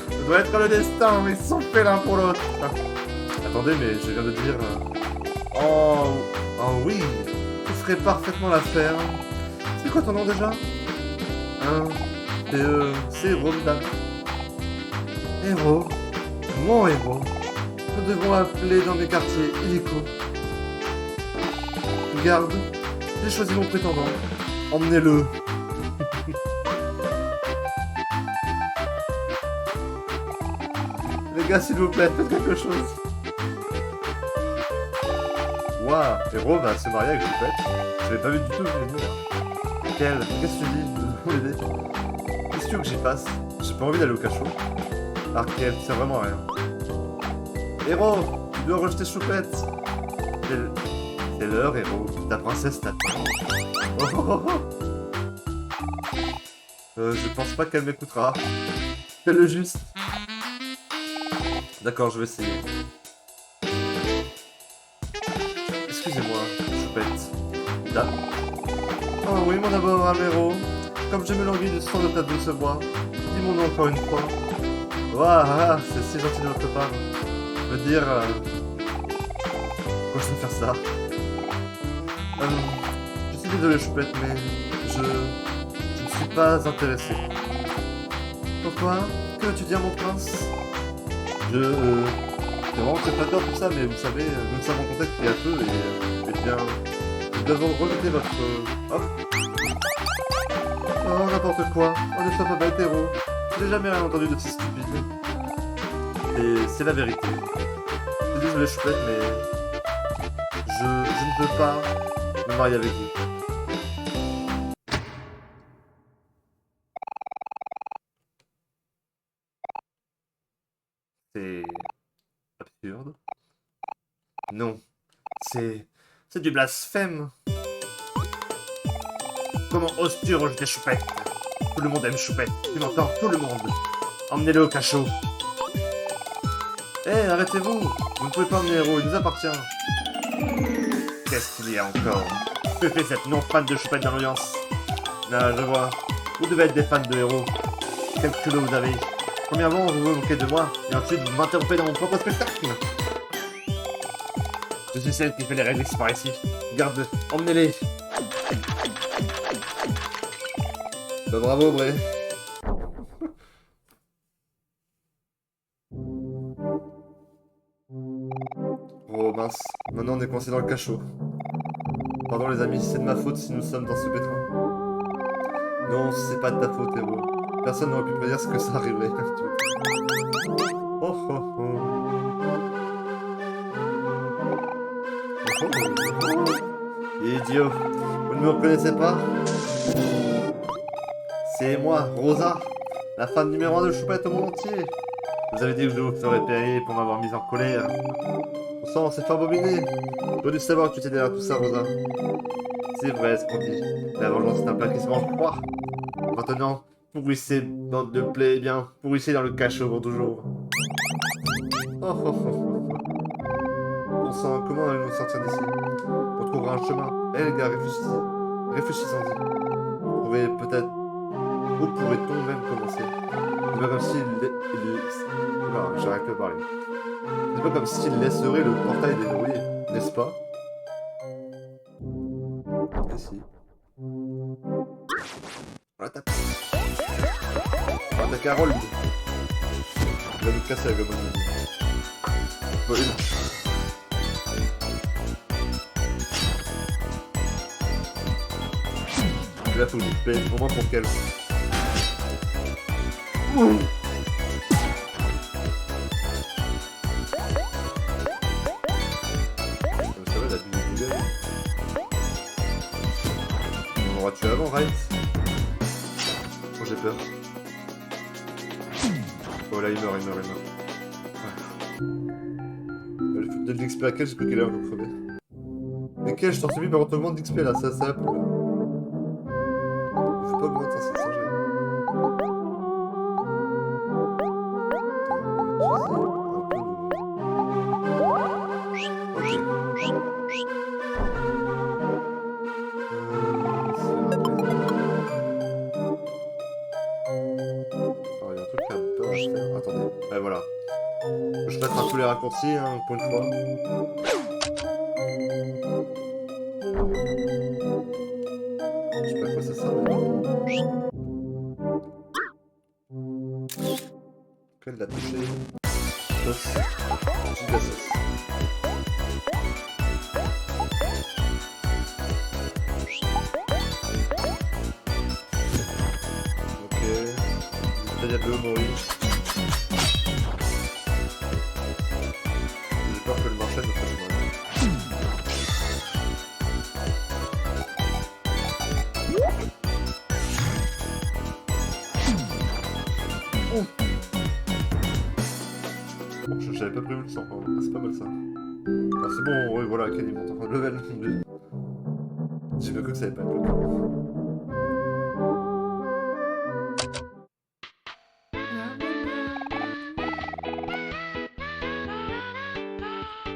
S1: Ça doit être le destin, ils sont faits l'un pour l'autre. Attendez, mais je viens de dire... Oh oui, tu ferais parfaitement l'affaire. C'est quoi ton nom déjà? C'est Héros, dame. Héros? Mon héros. Nous devons appeler dans mes quartiers illico. Garde, j'ai choisi mon prétendant. Emmenez-le. Les gars, s'il vous plaît, faites quelque chose. Waouh, Héros va se marier avec Choupette. Je l'ai pas vu du tout venir. Qu'est-ce que tu dis? Faut l'aider. Qu'est-ce que tu veux que j'y fasse? J'ai pas envie d'aller au cachot. Arkel, c'est vraiment rien. Héros, tu dois rejeter Choupette. C'est l'heure, Héros. Ta princesse t'attend. Je pense pas qu'elle m'écoutera. Fais-le juste. D'accord, je vais essayer. Excusez-moi, Choupette. Là. Oh oui, mon abord, Héros. Comme je me languis du son de ta douce voix. Dis mon nom encore une fois. Waouh, c'est si gentil de votre part. Me dire... Pourquoi je vais faire ça? Je suis désolé, Choupette, mais je ne suis pas intéressé. Pourquoi? Que veux-tu dire, mon prince? C'est vraiment très flatteur tout ça, mais vous savez, nous nous sommes rencontrés depuis un peu et bien, nous devons rejeter votre offre. Oh, n'importe quoi. On ne soit pas bête, Héros. Je n'ai jamais rien entendu de si stupide. Et c'est la vérité. Je suis désolé, Choupette, mais je ne veux pas me marier avec vous. C'est absurde. Non, c'est du blasphème. Comment oses-tu rejeter Choupette? Tout le monde aime Choupette. Tu m'entends? Tout le monde. Emmenez-le au cachot. Hé, arrêtez-vous. Vous ne pouvez pas emmener Héros, il nous appartient. Qu'est-ce qu'il y a encore? Que fait cette non-fan de Choupette dans l'audience? Ah, je vois. Vous devez être des fans de Héros. Quel culot vous avez. Premièrement, vous vous moquez de moi, et ensuite vous m'interrompez dans mon propre spectacle. Je suis celle qui fait les règles par ici. Garde, emmenez-les. Bah bravo, Bray. Oh mince, maintenant on est coincé dans le cachot. Pardon les amis, c'est de ma faute si nous sommes dans ce pétrin. Non, c'est pas de ta faute, Héros. Personne n'aurait pu prédire ce que ça arriverait. Oh oh oh. Idiot, vous ne me reconnaissez pas? C'est moi, Rosa, la fan numéro 1 de Choupette au monde entier. Vous avez dit que je vous ferais payer pour m'avoir mise en colère. Au sang, c'est fait abominé. J'aurais dû savoir que tu étais derrière tout ça, Rosa. C'est vrai ce qu'on dit. La vengeance est un plat qui se mange froid. Maintenant, pourrissez, bande de plaies, eh bien, pourrissez dans le cachot pour toujours. Oh oh oh oh. Bon sang, comment allons-nous sortir d'ici? On trouvera un chemin. Eh les gars, réfléchissez. Réfléchissons-y. Où pourrait-on même commencer? C'est pas comme s'il... Non, j'arrête de parler. C'est pas comme s'il laisserait le portail déverrouillé, n'est-ce pas? Et si. On l'attaque. On va attaquer Harold. Il va nous casser la gomme. là, faut que je paye, au moins pour qu'elle. Ça va, la vie est gueule. On l'aura tué avant, right? Oh, j'ai peur. Oh là, il meurt. Ouais. Le foot de l'XP à quel, j'ai cru qu'elle allait encore crever. Mais quel, je t'en suis mis par contre augmente d'XP là, ça va plus là. Il faut pas augmenter ça, c'est ça, j'ai. Alors, il y a un truc là-bas à faire. Attendez. Ouais, voilà. Je mettre un peu les raccourcis hein, pour une fois. Je sais pas à quoi ça sert. Quelle l'a touché? Sauce. Juste la sauce. Ok. Il y a de l'eau, Maurice. J'ai peur que le marché me fasse mal. Bon, j'avais pas prévu le sang. Ah, c'est pas mal ça. Ah, c'est bon, ouais, voilà, Kenny monte en level. Mon dieu. J'ai cru que ça allait pas être le cas.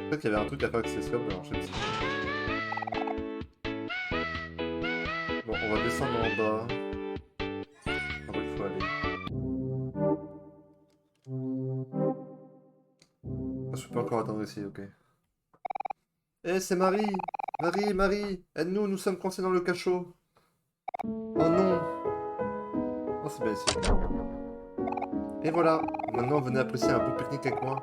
S1: Peut-être qu'il y avait un truc à faire avec ces scopes, alors je sais pas. Bon, on va descendre en bas. En fait, il faut aller. Ah, je peux pas encore attendre ici, ok. Eh, c'est Marie! Marie! Aide-nous, nous sommes coincés dans le cachot! Oh non! Oh, c'est bien ici, ok. Et voilà! Maintenant, venez apprécier un beau pique-nique avec moi.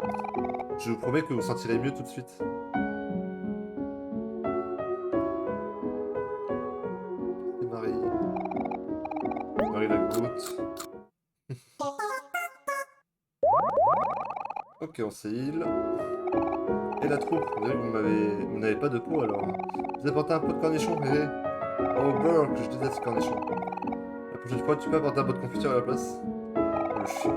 S1: Je vous promets que vous vous sentirez mieux tout de suite. C'est Marie. Marie la goutte. Ok, on s'est heal. Et la troupe, vous avez que vous n'avez pas de peau alors. Vous apportez un pot de cornichon, hé. Oh Burk, je déteste ce cornichon. La prochaine fois, tu peux apporter un pot de confiture à la place. Le chien.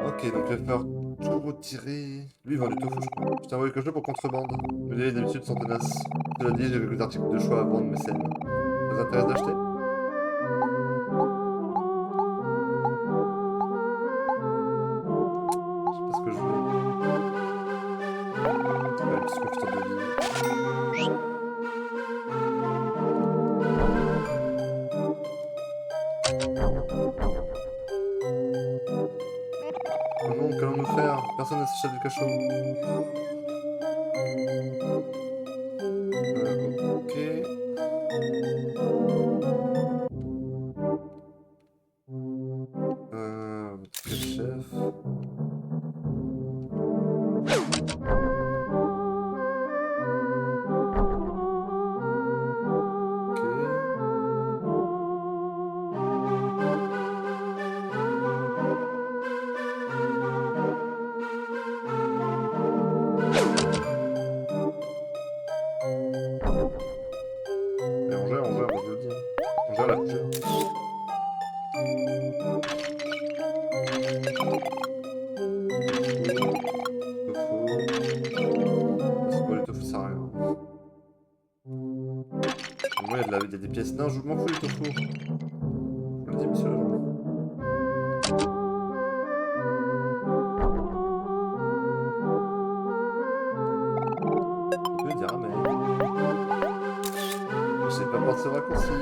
S1: Ok, donc il va falloir tout retirer. Lui, il vend du tofu, je crois. Je t'ai envoyé quelque chose pour contrebande. Mais les d'habitude sont tenaces. Cela dit, j'ai quelques articles de choix à vendre, mais scènes. Ça vous intéresse d'acheter? Je sais pas ce que je veux. Ouais, petite confiture de vie. Oh non, qu'allons-nous faire? Personne ne s'échappe du cachot. Ok. Quel chef? On gère, je le dis. On gère la fougère. Tofu, ça sert à rien. Moi, il y a des pièces. Non, je m'en fous du tofu. Je le dis, monsieur l'agent. Je vais dire, mais. Je sais pas prendre ce raccourci.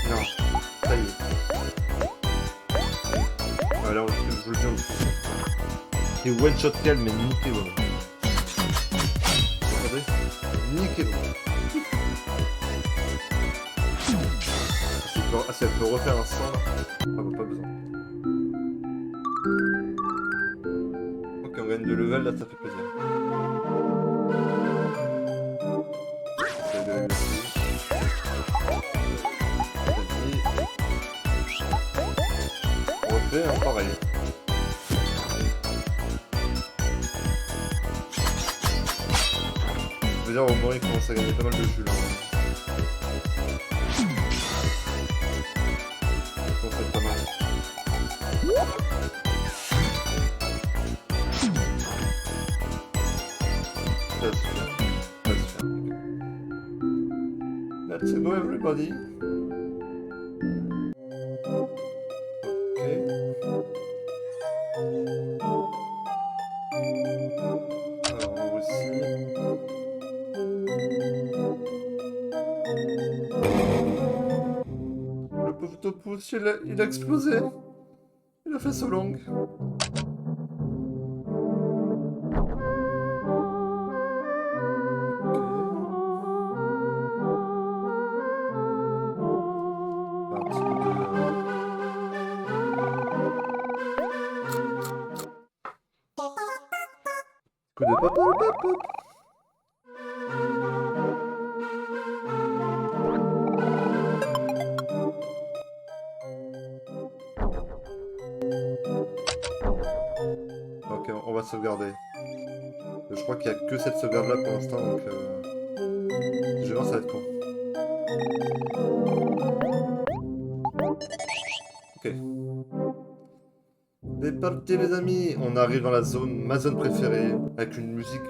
S1: Non, ça y est. Voilà, je le dis, on le fait. Et one shot calme, mais niquez voilà. Vous entendez? Niquez voilà. Ah, si elle peut refaire un 100 là. Ah, pas besoin. Ok, on gagne de level, là, ça fait plaisir. C'est de level aussi. On refait, hein, pareil. Je veux dire, au moins, il commence à gagner pas mal de jus, là. Donc, c'est pas mal. Ça se fait. Ça se fait. Let's go, everybody. Ok. Alors, on va aussi. Le pauvre Topus, il a explosé. Il a fait so long. Un petit peu coup de pop, pop, pop, pop. Ok, on va sauvegarder. Je crois qu'il n'y a que cette sauvegarde là pour l'instant, donc je vais voir ça va être con. Ok. C'est parti les amis, on arrive dans la zone, ma zone préférée, avec une musique...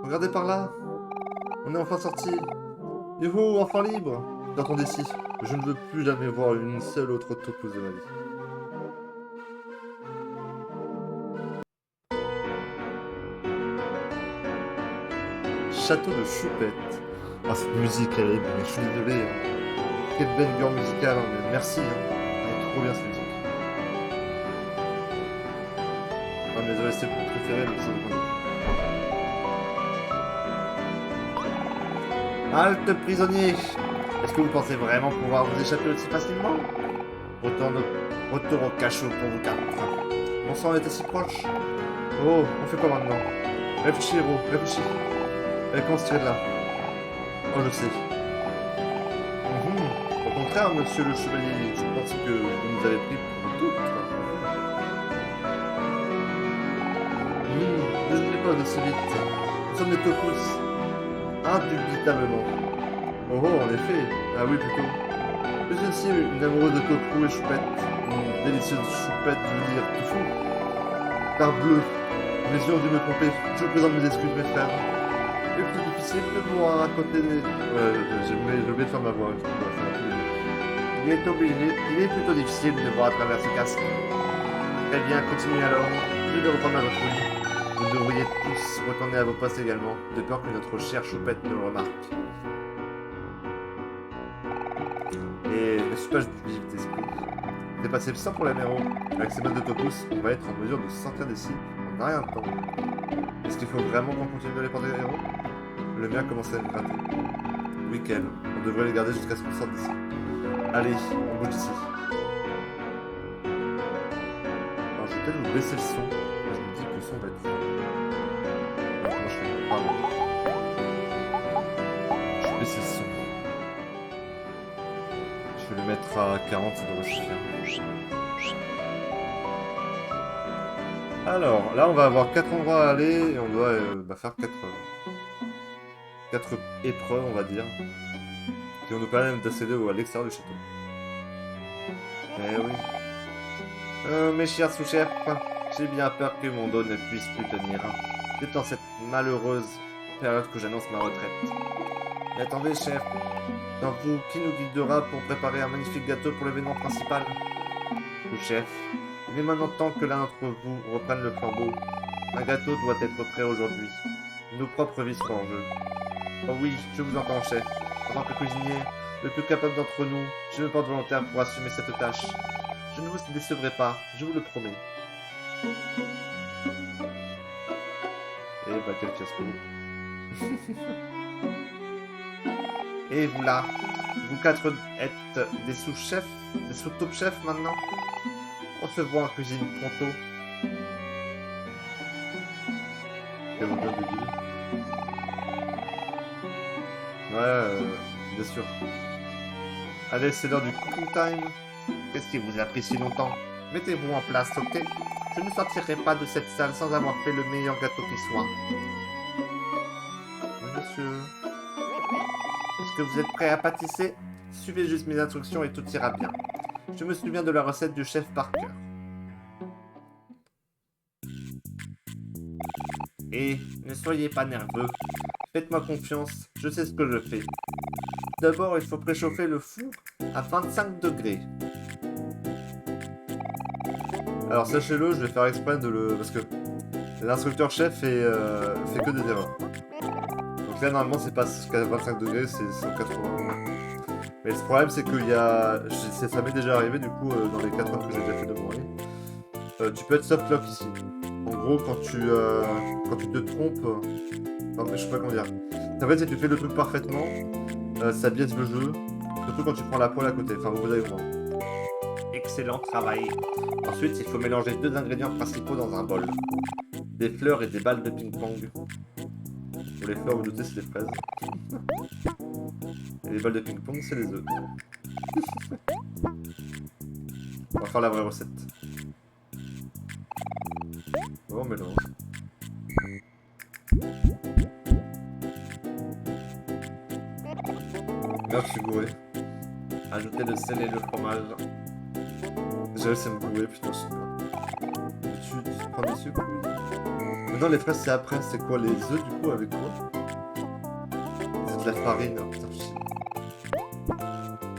S1: Regardez par là, on est enfin sorti. Youhou, enfin libre. Sortons d'ici. Je ne veux plus jamais voir une seule autre Topus de ma vie. Château de Choupette. Ah, cette musique, elle est... Je suis désolé. Hein. Quelle banger musicale, hein, mais merci. Hein. Elle est trop bien cette musique. Ah, mes OST préférés, mais ça dépend. Halte, prisonnier. Est-ce que vous pensez vraiment pouvoir vous échapper aussi facilement? Retour au cachot pour vous quatre. Mon sang était si proche. Oh, on fait quoi maintenant? Réfléchis, héros, réfléchis. Comment se tirer de là? Oh, je sais. Au contraire, monsieur le chevalier, je pense que vous nous avez pris pour d'autres. Désolé pas de si vite. Nous sommes des Topus. Indubitablement. Oh, en effet. Ah oui, plutôt. Je suis aussi une amoureuse de tofu et choupette. Une délicieuse choupette, je veux dire, tofu. Parbleu. Mes yeux ont dû me tromper. Je vous présente mes excuses, mes frères. Il est plutôt difficile de vous raconter des... Ouais, j'ai oublié de faire ma voix. Il est plutôt difficile de voir à travers ce casque. Très bien, continuez alors. Je vais reprendre à votre vie. Vous devriez tous retourner à vos postes également, de peur que notre chère choupette ne le remarque. Et ne suis pas du vif d'esprit. Dépasser sans problème, héros. Avec ces bottes de Topus, on va être en mesure de sortir d'ici en un rien de temps. Est-ce qu'il faut vraiment qu'on continue de les porter, héros? Le mien commence à me gratter. Oui, Kel. On devrait les garder jusqu'à ce qu'on sorte d'ici. Allez, on bouge d'ici. Alors, je vais peut-être vous baisser le son. Je me dis que le son va être... Alors, comment je fais? Pardon. Je vais baisser le son. Je vais le mettre à 40, ça devrait suffire. Alors, là, on va avoir 4 endroits à aller et on doit faire 4 épreuves, on va dire, qui vont nous permettre d'accéder à l'extérieur du château. Eh oui. Mes chers sous-chefs, j'ai bien peur que mon dos ne puisse plus tenir. C'est dans cette malheureuse période que j'annonce ma retraite. Mais attendez, chef, dans vous, qui nous guidera pour préparer un magnifique gâteau pour l'événement principal? Sous-chef, il est maintenant temps que l'un d'entre vous reprenne le flambeau. Un gâteau doit être prêt aujourd'hui. Nos propres vies sont en jeu. Oh oui, je vous entends, chef. En tant que cuisinier, le plus capable d'entre nous, je me porte volontaire pour assumer cette tâche. Je ne vous décevrai pas, je vous le promets. Eh bah, quel fiasco. Et vous là, Vous quatre êtes des sous-chefs, des sous-top-chefs maintenant. On se voit en cuisine pronto. Quel modèle de ville. Ouais, bien sûr. Allez, c'est l'heure du cooking time. Qu'est-ce qui vous a pris si longtemps? Mettez-vous en place, ok? Je ne sortirai pas de cette salle sans avoir fait le meilleur gâteau qui soit. Oui, monsieur. Est-ce que vous êtes prêt à pâtisser? Suivez juste mes instructions et tout ira bien. Je me souviens de la recette du chef Parker. Et ne soyez pas nerveux. Faites-moi confiance, je sais ce que je fais. D'abord, il faut préchauffer le four à 25 degrés. Alors sachez-le, je vais faire exprès de le... parce que l'instructeur chef fait que des erreurs. Donc là, normalement, c'est pas jusqu'à 25 degrés, c'est 180. Mais le problème, c'est qu'il y a... Ça m'est déjà arrivé, du coup, dans les 4 heures que j'ai déjà fait de mourir. Tu peux être soft lock ici. En gros, quand tu te trompes... Enfin, je sais pas comment dire. En fait, si tu fais le truc parfaitement, ça biaise le jeu. Surtout quand tu prends la poêle à côté. Enfin, vous allez voir. Excellent travail. Ensuite, il faut mélanger 2 ingrédients principaux dans un bol. Des fleurs et des balles de ping-pong. Pour les fleurs, vous doutez, c'est des fraises. Et les balles de ping-pong, c'est les œufs. On va faire la vraie recette. Bon, on mélange. Merde, je suis gouré. Ajoutez le sel et le fromage. Déjà, c'est me gourer, putain, je sais pas. Tu prends des sucres, oui. Maintenant, les fraises, c'est après. C'est quoi, les œufs, du coup, avec quoi? C'est de la farine. Oh, putain, je sais.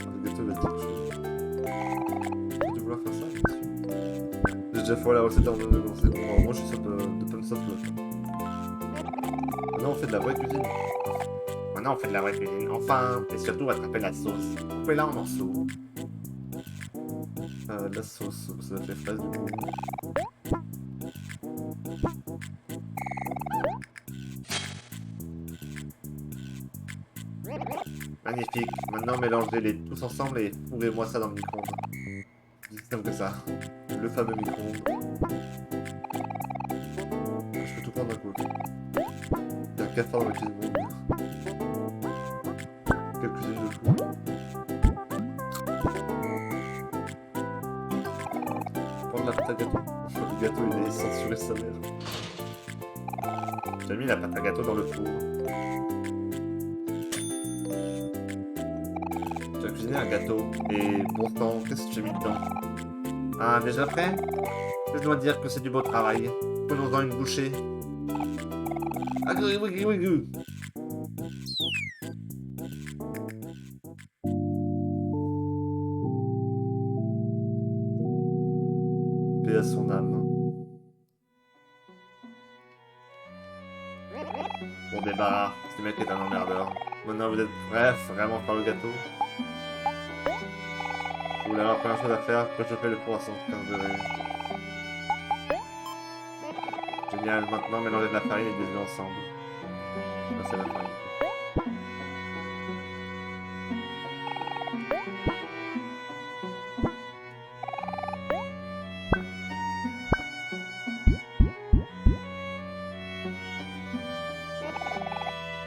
S1: Le gâteau va être quelque chose. Tu dois vouloir faire ça, bien sûr. J'ai déjà fait la recette en 2 secondes, c'est bon. Moi, je suis sûr de pas me sortir. Maintenant, on fait de la vraie cuisine. Maintenant, on fait de la vraie cuisine. Enfin, et surtout, attraper la sauce. Coupez-la en morceaux. La sauce, ça va être les fraises, du coup. Magnifique. Maintenant, mélangez-les tous ensemble et fourrez-moi ça dans le micro-ondes. C'est simple que ça. Le fameux micro-ondes. Je peux tout prendre d'un coup. Il y a 4 heures dans la cuisine. Quelle cuisine de fou. Prendre la pâte à gâteau. Le gâteau, il est censuré sa mère. J'ai mis la pâte à gâteau dans le four. Tu as cuisiné un gâteau. Et pourtant, qu'est-ce que j'ai mis dedans? Ah, déjà prêt? Je dois dire que c'est du beau travail. Prenons-en une bouchée. Ah, oui, oui, oui, oui. Paix à son âme. Bon débarras, ce mec est un emmerdeur. Maintenant vous êtes prêts vraiment faire le gâteau? Vous voulez la première chose à faire, préchauffer le four à 115 degrés. Génial, maintenant mélangez de la farine et des œufs ensemble. Ça c'est la farine.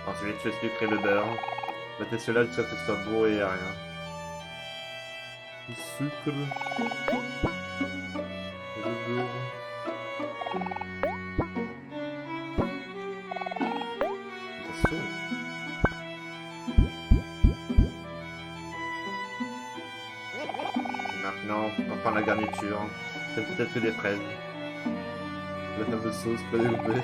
S1: Ensuite, je sucre et le beurre. Mettez cela jusqu'à ce que ce soit beau et rien. Le sucre. Et le beurre. C'est chaud. Et maintenant, on prend la garniture. C'est peut-être que des fraises. La fameuse sauce prédécoupée.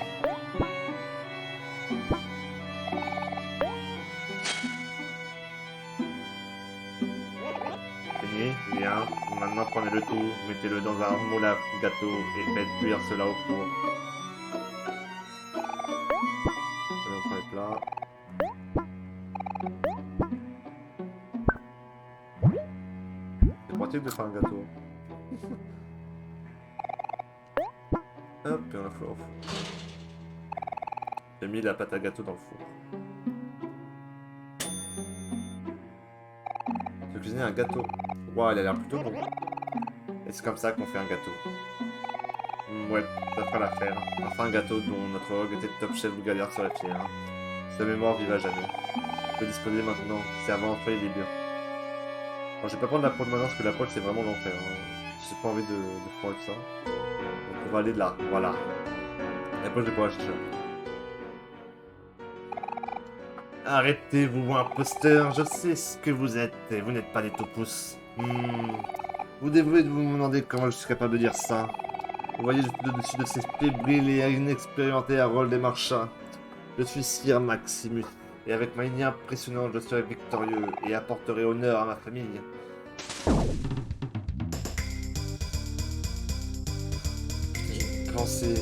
S1: Bien, maintenant prenez le tout, mettez-le dans un moule à gâteau et faites cuire cela au four. Allez, on prend les plats. C'est pratique de faire un gâteau. Hop, et on la fout au four. J'ai mis la pâte à gâteau dans le four. de cuisiner un gâteau. Waouh, il a l'air plutôt bon. Et c'est comme ça qu'on fait un gâteau. Ouais, ça fera l'affaire. Enfin, un gâteau dont notre rogue était top chef ou galère serait fier. Sa mémoire vive à jamais. Je peux disposer maintenant. C'est avant d'employer les lieux. Alors, je vais pas prendre la poêle maintenant parce que la poêle c'est vraiment l'enfer. J'ai pas envie de froid ça. Donc on va aller de là, voilà. La poêle je vais pouvoir la chercher. Arrêtez-vous, imposteur, je sais ce que vous êtes et vous n'êtes pas des taupous. Vous devez vous demander comment je suis capable de dire ça. Vous voyez, je suis au-dessus de ces fébriles et inexpérimentés à rôle des marchands. Je suis Sir Maximus, et avec ma lignée impressionnante, je serai victorieux et apporterai honneur à ma famille. Pensez,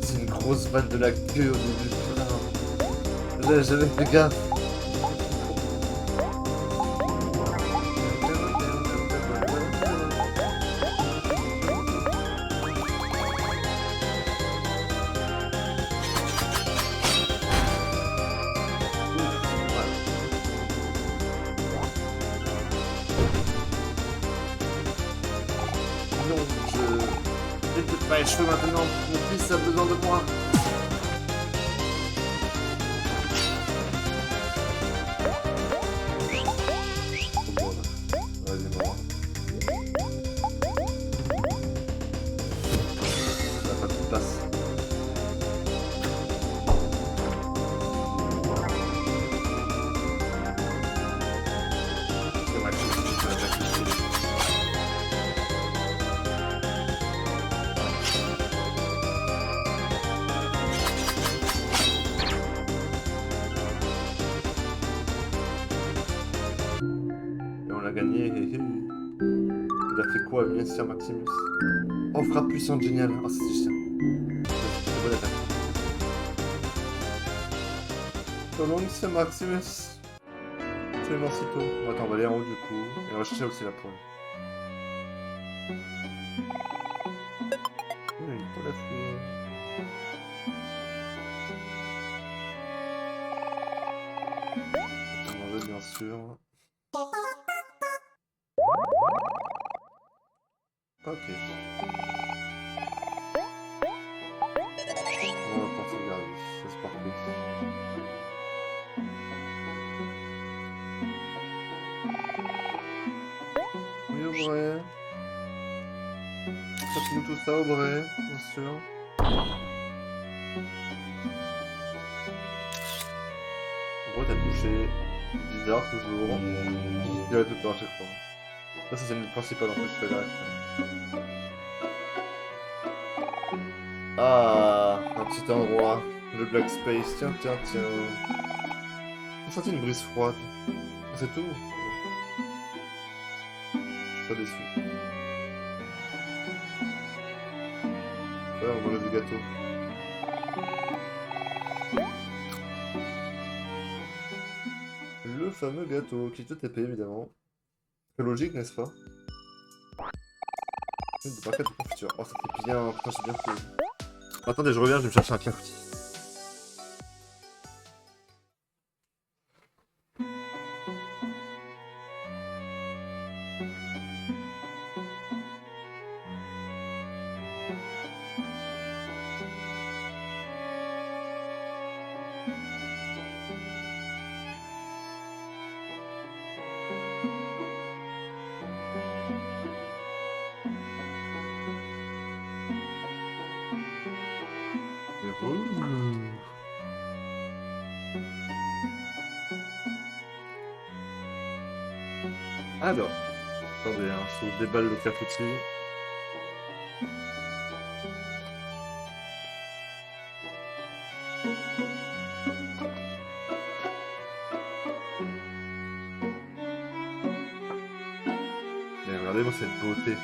S1: c'est une grosse balle de la queue au début. J'avais jamais fait gaffe. Non, je n'écoute pas les cheveux maintenant. Mon fils a besoin de moi. Gagné. Il a fait quoi, bien sûr, Maximus? Oh, frappe puissante, génial. Oh, c'est chiant. C'est bonne attaque. So long, c'est Maximus. C'est Mancito. Attends, on va aller en haut du coup. Et on va chercher aussi la poêle. Une poêle à fouiller. On va manger, bien sûr. Ok. On va pouvoir sauvegarder. C'est parfait. Oui, au vrai. Faites-nous tout ça au vrai, bien sûr. En gros, t'as touché. Bizarre, toujours. Il y a tout le temps à chaque fois. Ça, c'est le principal en fait, je fais là. Ah, un petit endroit. Le Black Space. Tiens, tiens, tiens. J'ai senti une brise froide. C'est tout. Je suis pas déçu. Ouais, on mange du gâteau. Le fameux gâteau qui te TP évidemment. C'est logique, n'est-ce pas? Une barquette de confiture. Oh, ça fait bien. Putain, c'est bien cool. Attendez, je reviens, je vais me chercher un clafoutis. Alors, attendez, hein, je vous déballe le clafoutis. Et regardez-moi cette beauté.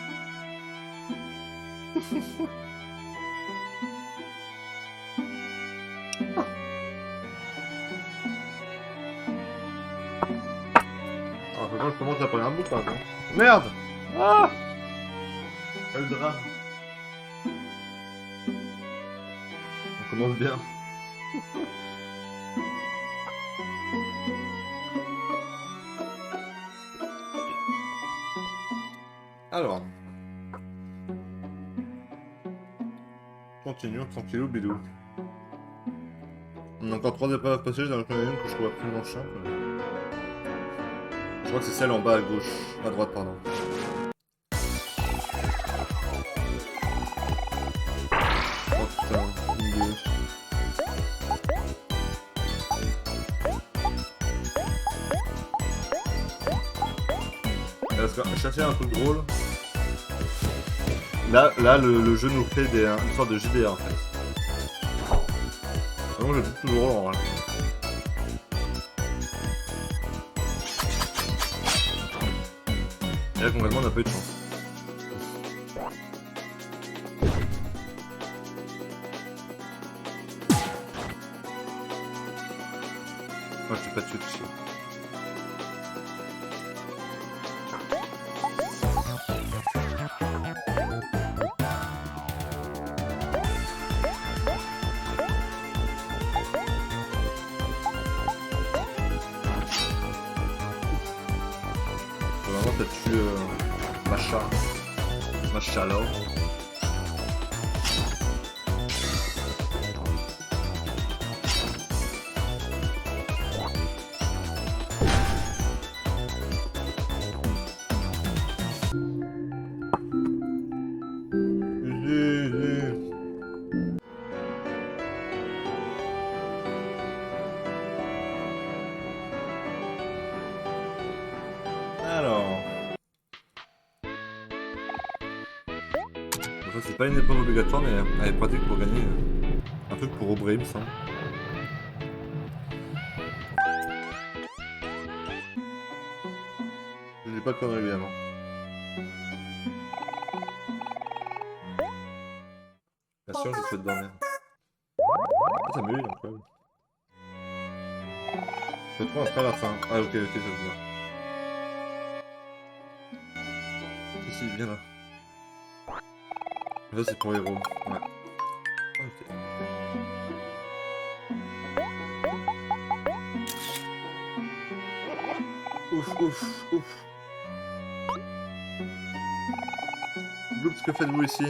S1: Alors, je commence la première bouffe, non? Merde! Ah! Quel drame! On commence bien. Alors. Continuons tranquillou bilou. On a encore 3 épreuves à passer, j'en ai une que je trouve absolument chiante. Je crois que c'est celle en bas à gauche. À droite, pardon. Oh putain, une deux. Parce que chercher un truc drôle. Là le jeu nous fait une sorte de JDR en fait. Vraiment, je le trouve toujours drôle en vrai. Et là, concrètement, on n'a pas eu de chance. Moi, je t'ai pas tué dessus. Vraiment, t'as tué Macha là. Alors. Bon, ça, c'est pas une épreuve obligatoire, mais elle est pratique pour gagner. Un truc pour Aubrey, il me semble. Je dis pas de conneries, évidemment. Bien sûr, je te fais dormir. Ah, ça me incroyable. Je trouve après la fin. Ah, ok, ça se voit. Si, viens là. Ça, c'est pour héros. Ouais. Ok. Ouf, ouf, ouf. Bloops, que faites-vous ici?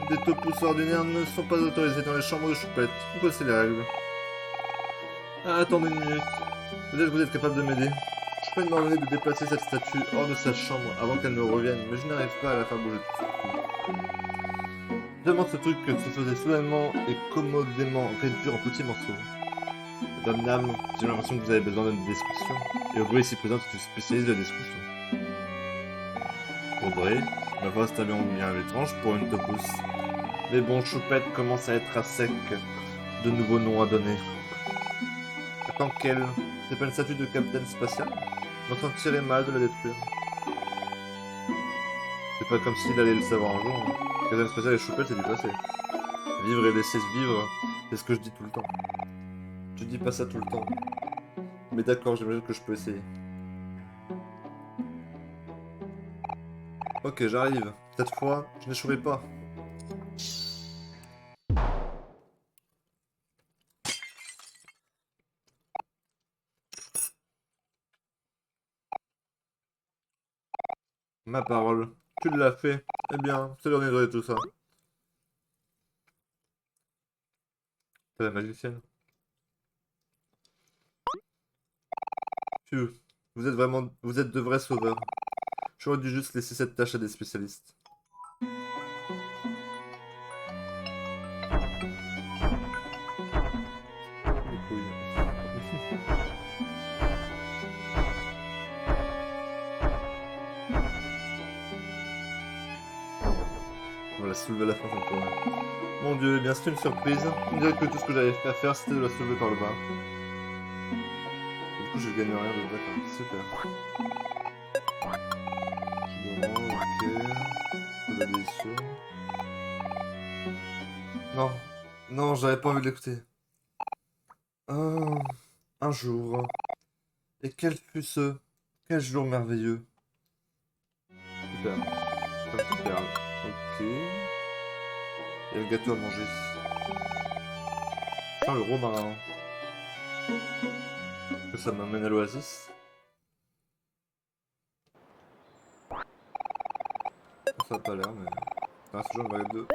S1: Des topos ordinaires ne sont pas autorisés dans les chambres de choupette. Voici les règles. Ah, attendez une minute. Peut-être que vous êtes capable de m'aider. Je peux demander de déplacer cette statue hors de sa chambre avant qu'elle ne revienne, mais je n'arrive pas à la faire bouger tout de suite. Je demande ce truc que se faisait soudainement et commodément réduire en petits morceaux. Madame Nam, j'ai l'impression que vous avez besoin d'une destruction. Et Aubrey ici présente est une spécialiste de la destruction. Aubrey, ma voix c'est bien étrange pour une topousse. Les bons choupettes commencent à être à sec. De nouveaux noms à donner. Attends qu'elle. C'est pas une statue de Captain Spatial? Je m'en sentirais mal de la détruire. C'est pas comme s'il allait le savoir un jour. Captain Spatial et choupette, c'est du passé. Vivre et laisser vivre, c'est ce que je dis tout le temps. Je dis pas ça tout le temps. Mais d'accord, j'imagine que je peux essayer. Ok, j'arrive. Cette fois, je n'échouerai pas. Ma parole. Tu l'as fait. Eh bien, c'est l'heure de tout ça. C'est la magicienne. Phew. Vous êtes de vrais sauveurs. J'aurais dû juste laisser cette tâche à des spécialistes. Les couilles. On va la soulever à la fin, ça me tourne. Mon dieu, eh bien c'est une surprise. On dirait que tout ce que j'avais à faire, c'était de la soulever par le bas. Du coup, je gagne rien de d'accord. Super. Ok. De l'addition. Non. Non, j'avais pas envie de l'écouter. Oh, un jour. Et quel fut ce? Quel jour merveilleux. Super. Comme petite perle. Ok. Et le gâteau à manger. Putain, le romarin. Que ça m'amène à l'oasis. ça a pas l'air, mais... Ah, c'est toujours une vague 2.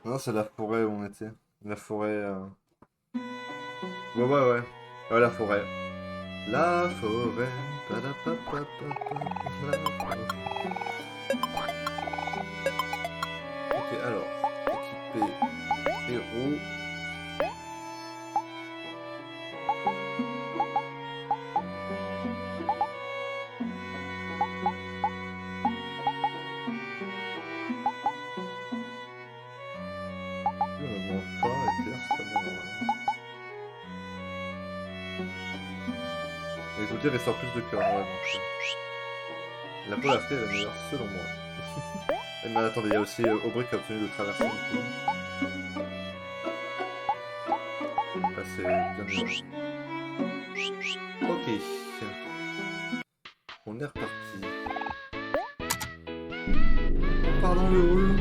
S1: Non, c'est la forêt où on était. La forêt... Ouais, ouais, ouais. Ouais, la forêt. La forêt. Ok, alors. Équiper héros. On n'augmente pas, éclair, c'est pas bon normalement. Écoutez, ressort plus de cœur, ouais, donc. La peau la fée est la meilleure selon moi. Mais attendez, il y a aussi Aubrey qui a obtenu le traversé du coup. Là, c'est bien mieux. Ok. On est reparti. On part dans le hall.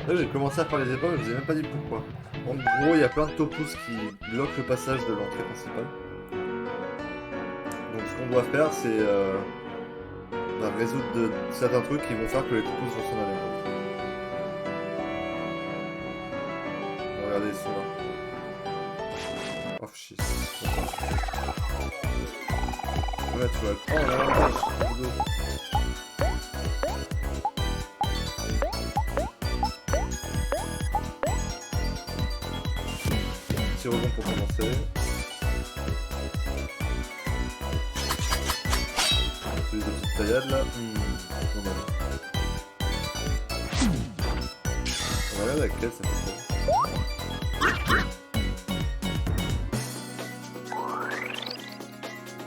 S1: Là, j'ai commencé à faire les épreuves, mais je vous ai même pas dit pourquoi. En gros, il y a plein de topos qui bloquent le passage de l'entrée principale. Donc, ce qu'on doit faire, c'est résoudre certains trucs qui vont faire que les topos vont s'en aller. Regardez, ils sont là. Oh, shit. Ouais, tu vois. Oh là là, petit rebond pour commencer. Celui de petite taillade là. Non, non. On va regarder laquelle ça fait quoi.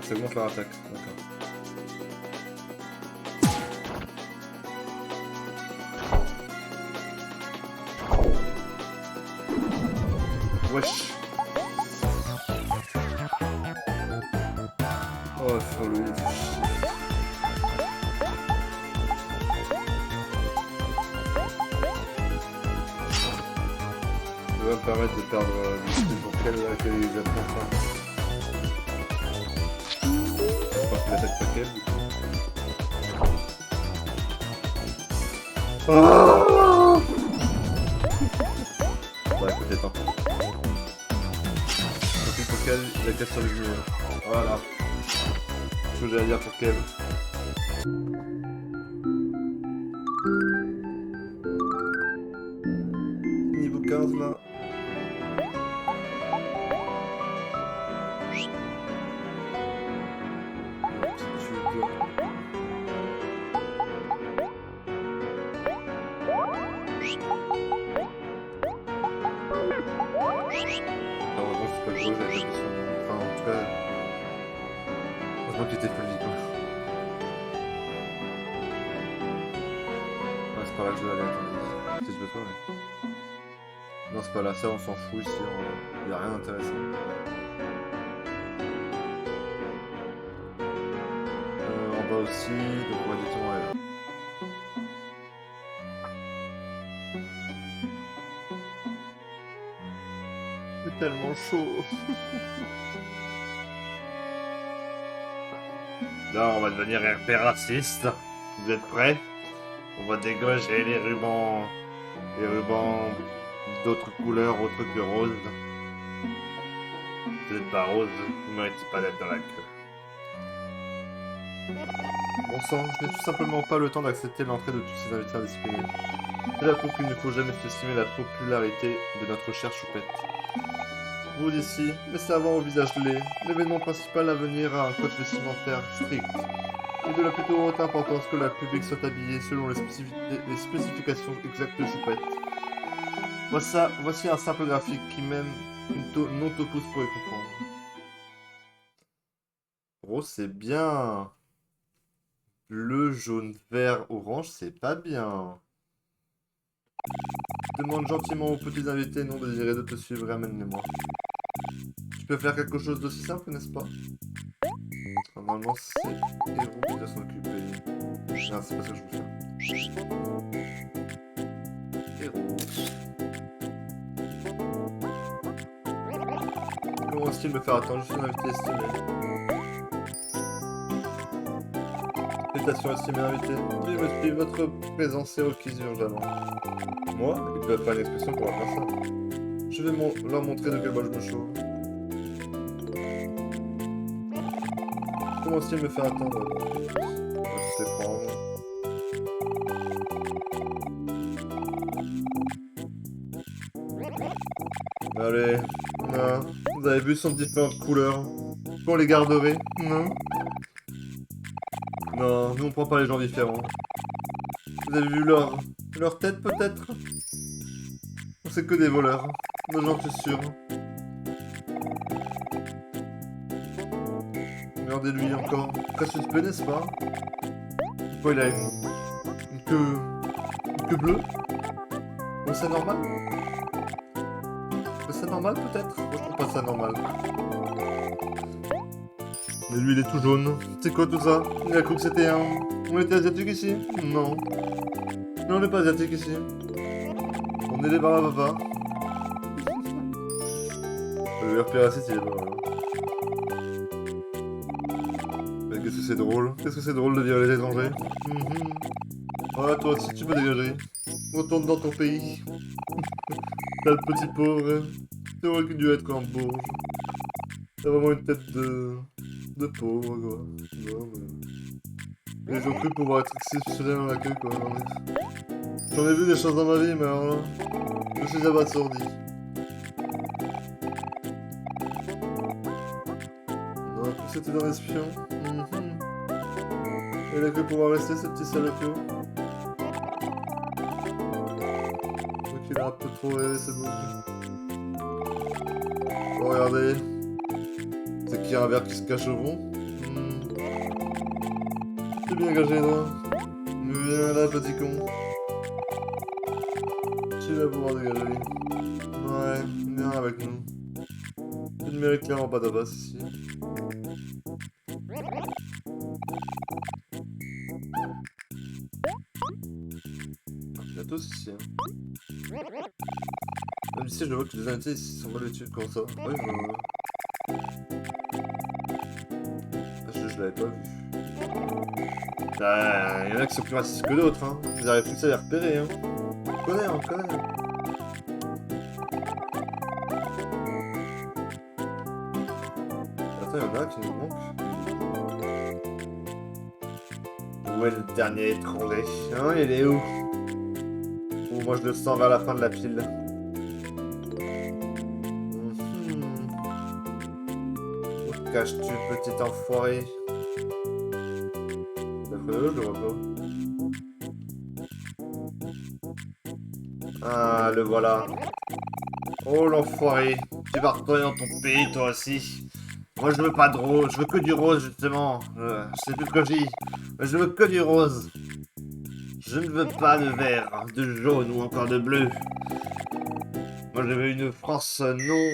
S1: C'est bon faire attaque, d'accord. Wesh. Oh, faut lui. Ça va me permettre de perdre l'idée pour quelle ils apprennent ça. Je crois qu'il attaque pas quelle. Oh bon, écoutez, tant pis. Pour quelle il a qu'à survivre. Voilà. Ce que j'allais dire pour Kev. Niveau 15 là. Qui était folie quoi. Ouais, c'est pas là que je vais aller, attendez. Peut-être que je vais pas, mais... Non, c'est pas là, ça on s'en fout ici, y a rien d'intéressant. En bas aussi, donc on va directement aller là. C'est tellement chaud. Là, on va devenir RP raciste. Vous êtes prêts? On va dégorger les rubans d'autres couleurs autres que rose. Vous n'êtes pas rose, vous méritez pas d'être dans la queue. Bon sang, je n'ai tout simplement pas le temps d'accepter l'entrée de tous ces invités indisciplinés. C'est la coupe qu'il ne faut jamais sous-estimer la popularité de notre chère choupette. Vous d'ici, laissez avoir au visage laid, l'événement principal à venir a un code vestimentaire strict. Et de la plutôt haute importance que la public soit habillée selon les spécifications exactes de choupette. Voici un simple graphique qui même une non-topos pourrait comprendre. Rose c'est bien. Bleu, jaune, vert, orange, c'est pas bien. Demande gentiment aux petits invités non désirés de te suivre et amène-les-moi. Tu peux faire quelque chose d'aussi simple, n'est-ce pas? Normalement, c'est Héros qui doit s'en occuper. Non, c'est pas ça que je veux faire. Héros. Comment est-ce qu'il me faire attendre? Je suis un invité estimé. Salutations, estimé invité. Veuillez me suivre, votre présence est requise urgemment. Moi? Ils peuvent faire une expression pour faire ça. Je vais leur montrer de quel bol je me chauffe. Comment est-il me faire attendre? Je sais prendre. Allez, non. Vous avez vu, sont de différentes couleurs. On les garderait? Non. Non, nous on prend pas les gens différents. Vous avez vu leur tête peut-être? C'est que des voleurs. J'en suis sûr. Regardez-lui encore. Très suspect, n'est-ce pas? Pourquoi il a une queue bleue? Bon, c'est normal? C'est normal peut-être? Moi je trouve pas ça normal. Mais lui il est tout jaune. C'est quoi tout ça? Il a cru que c'était un... On était asiatique ici? Non. Non, on n'est pas asiatique ici. On est des barbapapa. Le RPA6 il est pas mal. Mais qu'est-ce que c'est drôle? Qu'est-ce que c'est drôle de dire les étrangers? Voilà, toi aussi tu peux dégager. Retourne dans ton pays. T'as le petit pauvre. Tu aurais dû être en bourge. T'as vraiment une tête de pauvre, quoi. Non, mais... Et j'ai cru pouvoir être exceptionnel dans la queue, quoi. J'en ai vu des choses dans ma vie, mais alors là... Je suis abasourdi. Non, en plus c'était un espion. Il a cru pouvoir rester, ce petit salopio. Donc il a un peu trop rêvé, c'est beau. Oh, regardez. C'est qu'il y a un verre qui se cache au fond. C'est bien caché, toi. Viens là, petit con. Tu vas pouvoir dégager. Ouais, viens avec nous. Tu ne mérites clairement pas ta basse ici. Il y a tous ici. Hein. Même si je vois que les invités ici sont mal vêtus comme ça. Oui, je l'avais pas vu. Il y en a qui sont plus racistes que d'autres, hein. Ils arrivent plus à les repérer, hein. On connaît. Attends, il y en a qui nous manquent. Où est le dernier étranger? Hein, il est où? Oh, moi je le sens vers la fin de la pile. Où te caches-tu, petit enfoiré? Je le vois pas. Ah, le voilà. Oh l'enfoiré. Tu vas retourner dans ton pays toi aussi. Moi je veux pas de rose, je veux que du rose justement. Je sais plus ce que je dis. Mais je veux que du rose. Je ne veux pas de vert, de jaune ou encore de bleu. Moi je veux une France non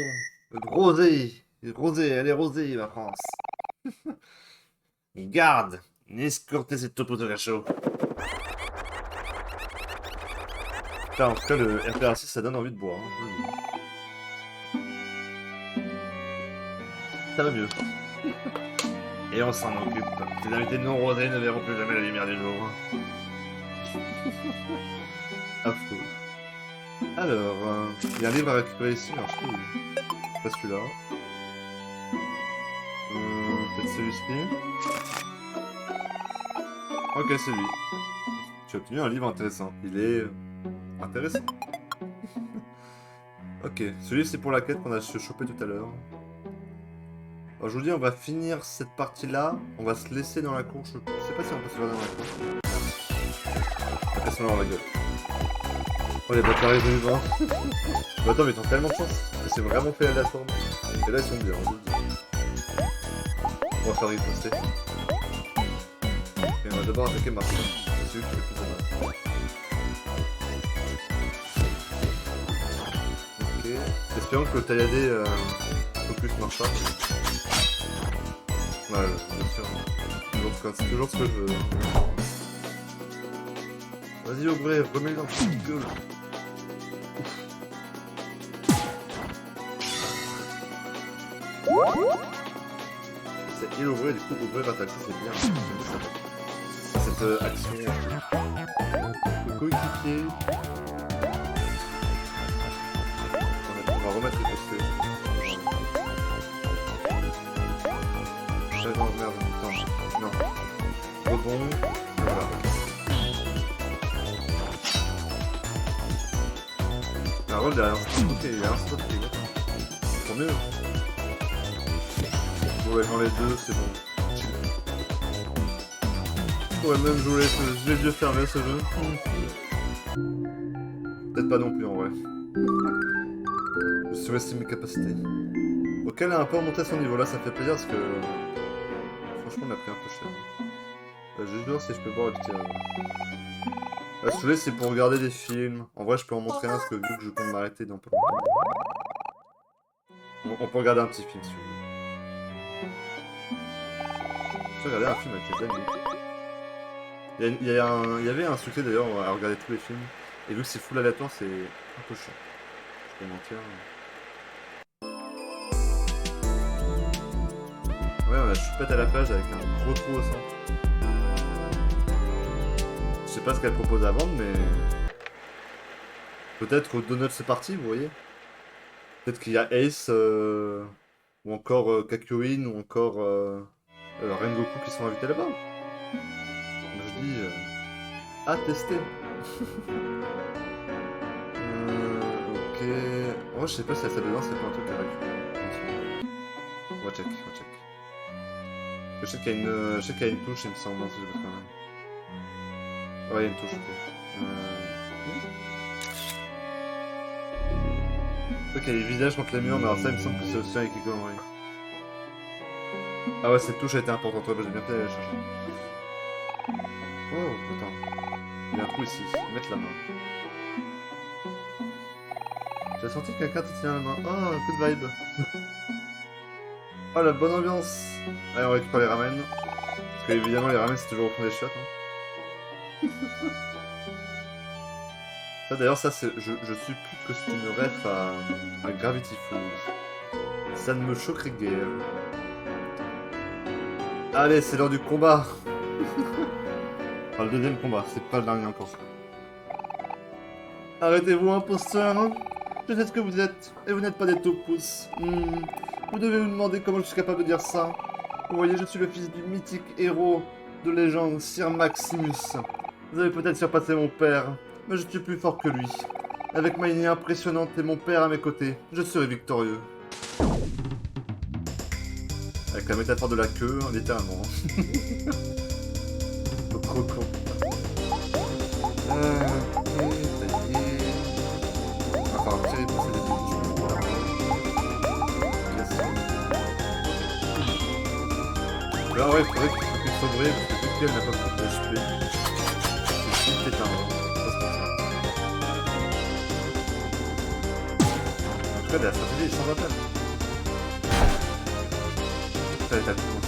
S1: rosée. Rosée, elle est rosée ma France. Garde. Escortez cette taupe de cachot. Putain, en tout cas, le RPA6, ça donne envie de boire. Hein. Ça va mieux. Et on s'en occupe. Ces invités non rosés ne verront plus jamais la lumière du jour. Affreux. Alors, il y a un livre à récupérer ici, alors je trouve. Pas celui-là. Peut-être celui-ci. Ok, c'est lui. Tu as obtenu un livre intéressant. Il est... intéressant. Ok, celui c'est pour la quête qu'on a chopé tout à l'heure. Alors, je vous dis, on va finir cette partie-là. On va se laisser dans la cour. Je sais pas si on peut se faire dans la cour. Après, on va la gueule. Oh, les bâtards, ils ont eu vent. Bah, attends, mais ils ont tellement de chance. C'est vraiment fait aléatoire. Et là, ils sont bien, je vous le dis. On va faire riposter. Et on va d'abord attaquer Martin. C'est celui qui fait plus de mal. Ok. Espérons que le tailladé focus marche pas. Ouais, bien sûr. C'est toujours ce que je veux. Vas-y, Aubrey, remets-le dans ta gueule. C'est il Aubrey, du coup, Aubrey va attaquer, c'est bien. phase action. Le coéquipier. On va remettre les postés. Non, merde, attends. Non. Rebond. Voilà. La rôle derrière. Ok, il y a un stop, les gars. Tant mieux. Bon, ouais, dans les deux, c'est bon. Ouais, même jouer, je l'ai mieux fermé ce jeu. Peut-être pas non plus en vrai. Je surestime mes capacités. Ok, elle a un peu remonté à son niveau là, ça fait plaisir parce que. Franchement, on a pris un peu cher. Je vais juste voir si je peux boire le petit. La soulée, c'est pour regarder des films. En vrai, je peux en montrer un parce que vu que je compte m'arrêter dans peu. On peut regarder un petit film si vous voulez. Je vais regarder un film avec les amis. Il y avait un succès d'ailleurs à regarder tous les films. Et vu que c'est full aléatoire, c'est un peu chiant. Je peux mentir. Ouais, on a choupette à la plage avec un gros trou au centre. Je sais pas ce qu'elle propose à vendre, mais. Peut-être au Donuts c'est parti, vous voyez. Peut-être qu'il y a Ace, ou encore Kakyoin, ou encore Rengoku qui sont invités là-bas. Donc je dis. À tester. Ok. Oh, je sais pas si la salle de danse c'est pas un truc à récupérer. On va check, on va check. Je sais qu'il y a une touche, il me semble, si je me trompe. Ouais, il y a une touche, ok. Ok, il y a les visages contre les murs, mais alors ça, il me semble que c'est aussi avec les conneries. Ah ouais, cette touche a été importante, ouais, bah, j'ai bien fait aller la chercher. Oh, attends. Il y a un trou ici, mettre la main. J'ai senti que quelqu'un te tient la main. Oh, un coup de vibe. Oh, la bonne ambiance. Allez, on récupère les ramen. Parce que évidemment, les ramen, c'est toujours au fond des chiottes. Hein. Ça, d'ailleurs, ça, c'est, je suppute que c'est une ref à Gravity Falls. Ça ne me choquerait guère. Allez, c'est l'heure du combat. Enfin, le deuxième combat, c'est pas le dernier encore. Arrêtez-vous, imposteur. Je sais ce que vous êtes, et vous n'êtes pas des taupes-pousses. Vous devez vous demander comment je suis capable de dire ça. Vous voyez, je suis le fils du mythique héros de légende, Sir Maximus. Vous avez peut-être surpassé mon père, mais je suis plus fort que lui. Avec ma lignée impressionnante et mon père à mes côtés, je serai victorieux. Avec la métaphore de la queue, hein, littéralement. Trop con. Ok, ça y est. Enfin, tirer pour ces débuts. Là, ouais, il faudrait qu'il s'occupe sobrer parce que vu qu'elle n'a pas beaucoup de HP, c'est une pétard. Ça se passe. En tout cas, la stratégie est sans appel. Ça va être à tout le monde.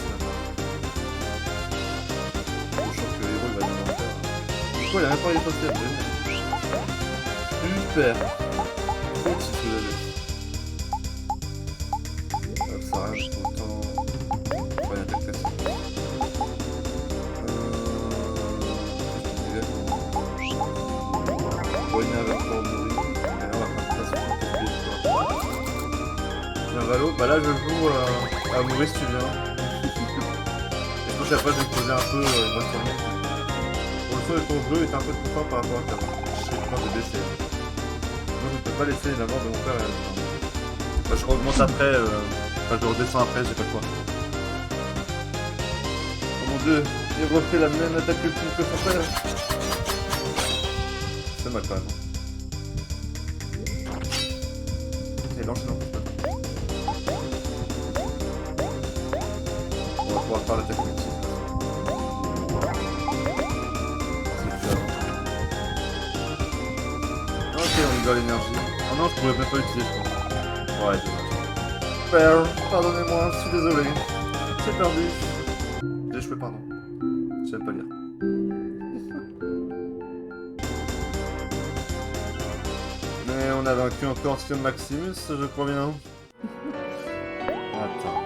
S1: Je sens que le héros il va nous en faire. Pourquoi il a même pas les posters? Super. Trop petit ce que j'avais. Hop, ça rage autant. Pas une attaque classique. Bon, il y a un verre pour mourir. Et là, on va faire ça sur le côté. Tiens, Valo, bah là je joue à Maurice, tu viens. Et je pense qu'après je vais poser un peu une bonne journée. Pour le son de ton jeu est un peu trop fort par rapport à ta main. Je sais pas, j'ai baissé. Moi je ne peux pas laisser la mort de mon père et la mienne. Bah, je augmente après, enfin je redescends après, j'ai pas le choix. Oh mon dieu, il refait la même attaque ultime que son père. C'est mal quand même. Et lance non. On va pouvoir faire l'attaque ultime. Ok, on rigole l'énergie. Oh non, je pourrais même pas l'utiliser, je pense. Ouais, dommage. Père, pardonnez-moi, je suis désolé. J'ai perdu. J'ai échoué, pardon. Je sais pas lire. Mais on a vaincu encore Sir Maximus, je crois bien. Attends.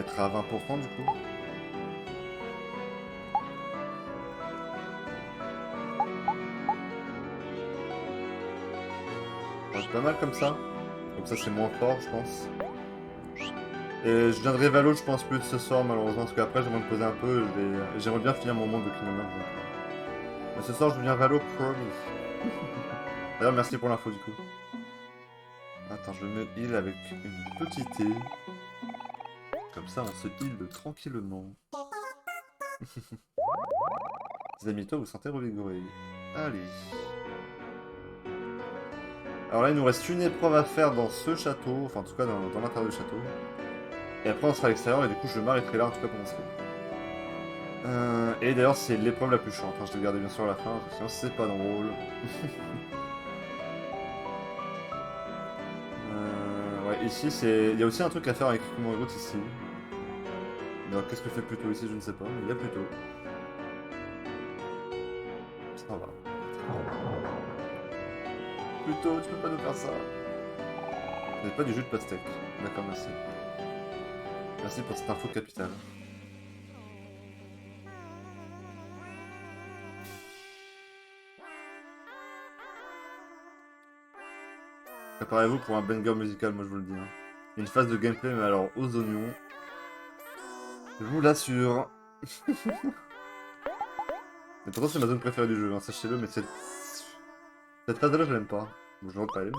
S1: mettre à 20% du coup. Ouais, pas mal comme ça. Comme ça c'est moins fort je pense. Et je viendrai Valo je pense plus ce soir malheureusement parce qu'après j'aimerais me poser un peu. J'aimerais bien finir mon monde de Kingdom Hearts. Mais ce soir je viens Valo promis. D'ailleurs merci pour l'info du coup. Attends je me heal avec une petite île. Comme ça on se heal tranquillement. Les amis, toi vous sentez revigoré. Allez. Alors là, il nous reste une épreuve à faire dans ce château, enfin en tout cas dans l'intérieur du château. Et après, on sera à l'extérieur, et du coup, je m'arrêterai là en tout cas pour mon stream. Et d'ailleurs, c'est l'épreuve la plus chiante, hein. Je l'ai gardé bien sûr à la fin, parce que sinon c'est pas drôle. Ouais, ici, c'est. Il y a aussi un truc à faire avec Kumori Route ici. Alors, qu'est-ce que fait plutôt ici, je ne sais pas, mais il y a plutôt. Ça va. Plutôt, tu peux pas nous faire ça. Vous n'avez pas du jus de pastèque. D'accord, merci. Merci pour cette info capitale. Préparez-vous pour un banger musical, moi je vous le dis. Hein. Une phase de gameplay, mais alors aux oignons. Je vous l'assure. Mais pourtant, c'est ma zone préférée du jeu, hein, sachez-le, mais cette phase-là, je l'aime pas. Bon, je vais pas aller.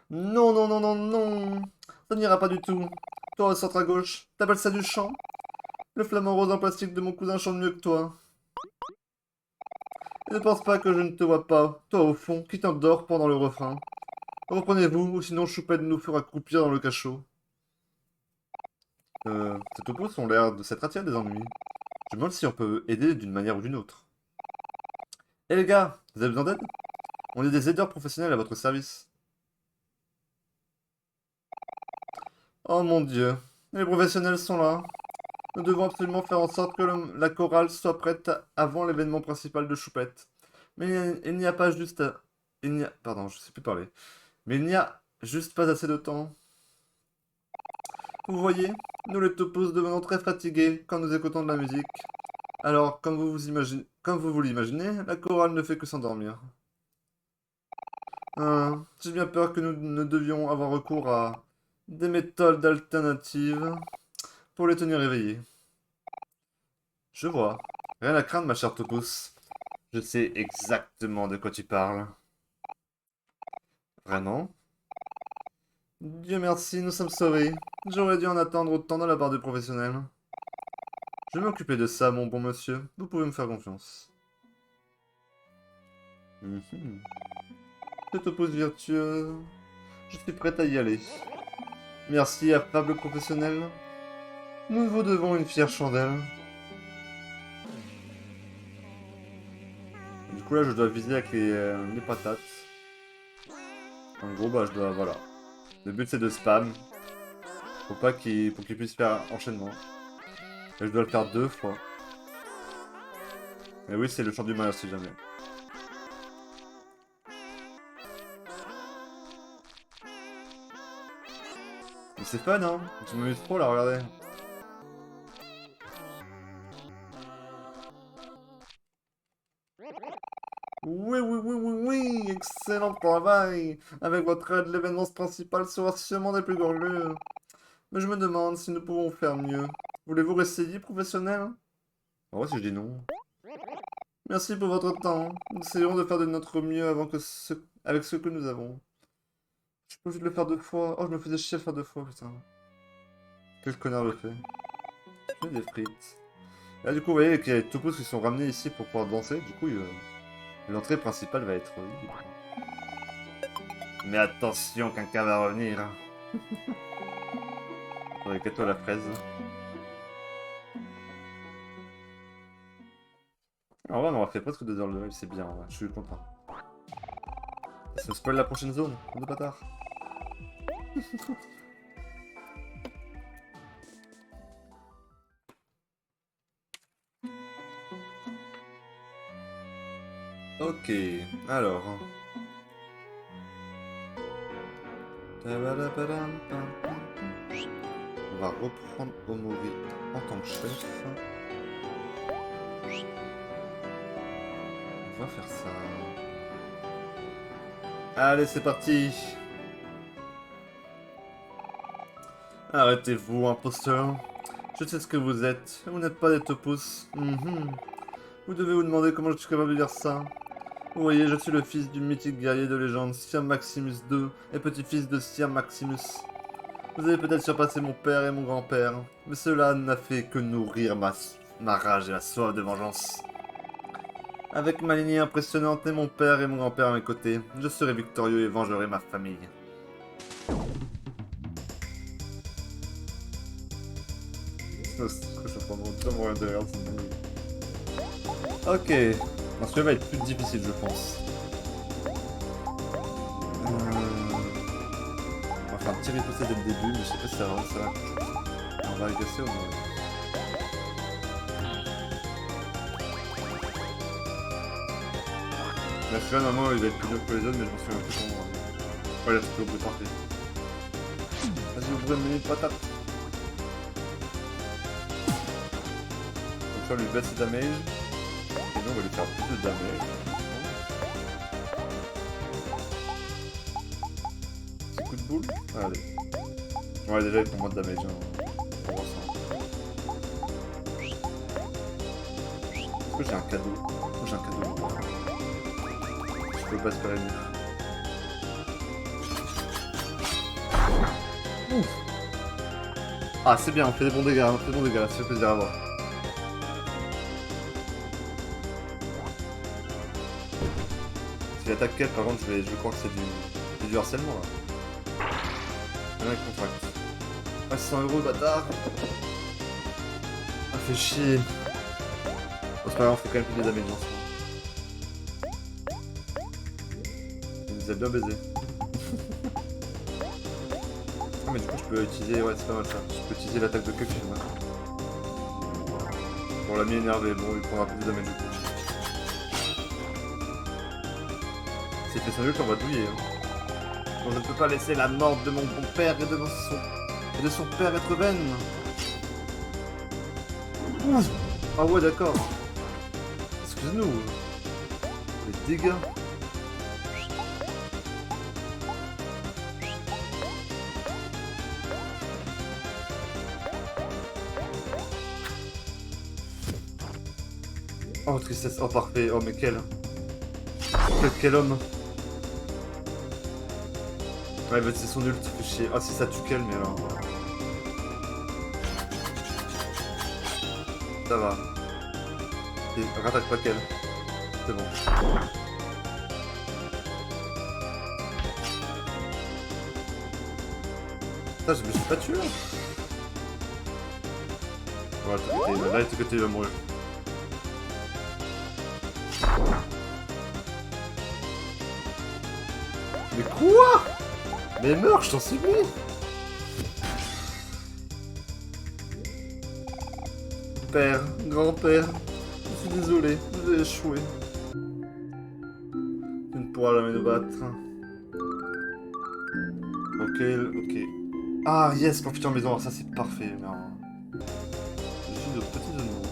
S1: Non, non, non, non, non. Ça n'ira pas du tout. Toi, au centre à gauche, t'appelles ça du chant? Le flamant rose en plastique de mon cousin chante mieux que toi. Et ne pense pas que je ne te vois pas, toi au fond, qui t'endors pendant le refrain. Reprenez-vous, ou sinon Choupette nous fera croupir dans le cachot. Ces topos ont l'air de s'être attirés des ennuis. Je me demande si on peut aider d'une manière ou d'une autre. Eh les gars, vous avez besoin d'aide? On est des aideurs professionnels à votre service. Oh mon Dieu, les professionnels sont là. Nous devons absolument faire en sorte que la chorale soit prête avant l'événement principal de Choupette. Mais il n'y a pas juste... Il n'y a... Pardon, je sais plus parler. Mais il n'y a juste pas assez de temps. Vous voyez, nous les topos devenons très fatigués quand nous écoutons de la musique. Alors, comme vous l'imaginez, la chorale ne fait que s'endormir. J'ai bien peur que nous ne devions avoir recours à des méthodes alternatives pour les tenir éveillés. Je vois. Rien à craindre, ma chère Topos. Je sais exactement de quoi tu parles. Vraiment? Dieu merci, nous sommes sauvés. J'aurais dû en attendre autant de la part des professionnels. Je vais m'occuper de ça, mon bon monsieur. Vous pouvez me faire confiance. Mhm. Je te pose virtueux. Je suis prête à y aller. Merci, affable professionnel. Nous vous devons une fière chandelle. Du coup, là, je dois viser avec les patates. En gros, bah, je dois... Voilà. Le but, c'est de spam. Pour qu'il puisse faire enchaînement. Et je dois le faire 2 fois. Et oui, c'est le chant du malheur, si jamais. Mais c'est fun, hein. Je m'amuse trop, là, regardez. Oui, oui, oui, oui, oui. Excellent travail. Avec votre aide, l'événement principal sera sûrement des plus glorieux. Mais je me demande si nous pouvons faire mieux. Voulez-vous réessayer, professionnel? En vrai, si je dis non. Merci pour votre temps. Nous essayerons de faire de notre mieux avec ce que nous avons. Je peux juste le faire 2 fois. Oh, je me faisais chier à le faire 2 fois, putain. Quel connard le fait. Je fais des frites. Là, du coup, vous voyez qu'il y a les topos qui sont ramenés ici pour pouvoir danser. Du coup, l'entrée principale va être libre. Mais attention, quelqu'un va revenir. Avec toi la fraise. En vrai, on aura fait presque 2 heures de live, c'est bien, ouais. Je suis content. Ça me spoil la prochaine zone, de bâtard. Ok, alors. On va reprendre Omori en tant que chef. On va faire ça. Allez, c'est parti. Arrêtez-vous, imposteur. Je sais ce que vous êtes. Vous n'êtes pas des topos. Vous devez vous demander comment je suis capable de dire ça. Vous voyez, je suis le fils du mythique guerrier de légende, Sir Maximus II, et petit-fils de Sir Maximus. Vous avez peut-être surpassé mon père et mon grand-père, mais cela n'a fait que nourrir ma rage et ma soif de vengeance. Avec ma lignée impressionnante et mon père et mon grand-père à mes côtés, je serai victorieux et vengerai ma famille. Ok, celui-là va être plus difficile, je pense. On va faire un petit riposte dès le début, mais je sais pas si ça va ça. On va agresser au moins. Là, celui-là, normalement, il va être plus dur que les autres, mais je m'en souviens plus comment. Ouais, là, c'est au bout parfait. Vas-y, ouvrez le menu de patate. Donc ça, on lui baisse le damage. Et nous, on va lui faire plus de damage. Petit coup de boule. Allez. Ouais, déjà, il prend moins de damage. Hein. On va voir ça. Est-ce que j'ai un cadeau? Est-ce que j'ai un cadeau? Je peux pas espérer mieux. Ouf. Ah, c'est bien, on fait des bons dégâts, ça fait plaisir à voir. Si l'attaque quête, par contre, je crois que c'est du harcèlement là. Un contract. Ah, 100 €, bâtard. Ah, fait chier. Bon, c'est pas grave, on fait quand même plus de damage en ce moment. Il nous a bien baisé. Ah, mais du coup, je peux utiliser. Ouais, c'est pas mal ça. Je peux utiliser l'attaque de Kuk chez moi. Bon, l'a mis énervé, bon, il prendra plus de damage du coup. S'il fait son ult, on va douiller. Hein. Bon, je ne peux pas laisser la mort de mon bon père et de son père être vaine. Ah ouais, d'accord. Excuse-nous. Les dégâts. Oh, tristesse. Oh, parfait. Oh, mais quel homme. Ouais, bah, c'est son ult, fait chier. Ah, si ça tue quel, mais alors. Ça va. Et rattaque pas quel. C'est bon. Putain, je me suis pas tué là. Ouais, là, il va mourir. Mais quoi? Mais meurs, je t'en supplie. Père, grand-père, je suis désolé, j'ai échoué. Tu ne pourras jamais nous battre. Ok. Ah yes, pour future maison, alors ça c'est parfait. Mais je suis de petit de nouveau.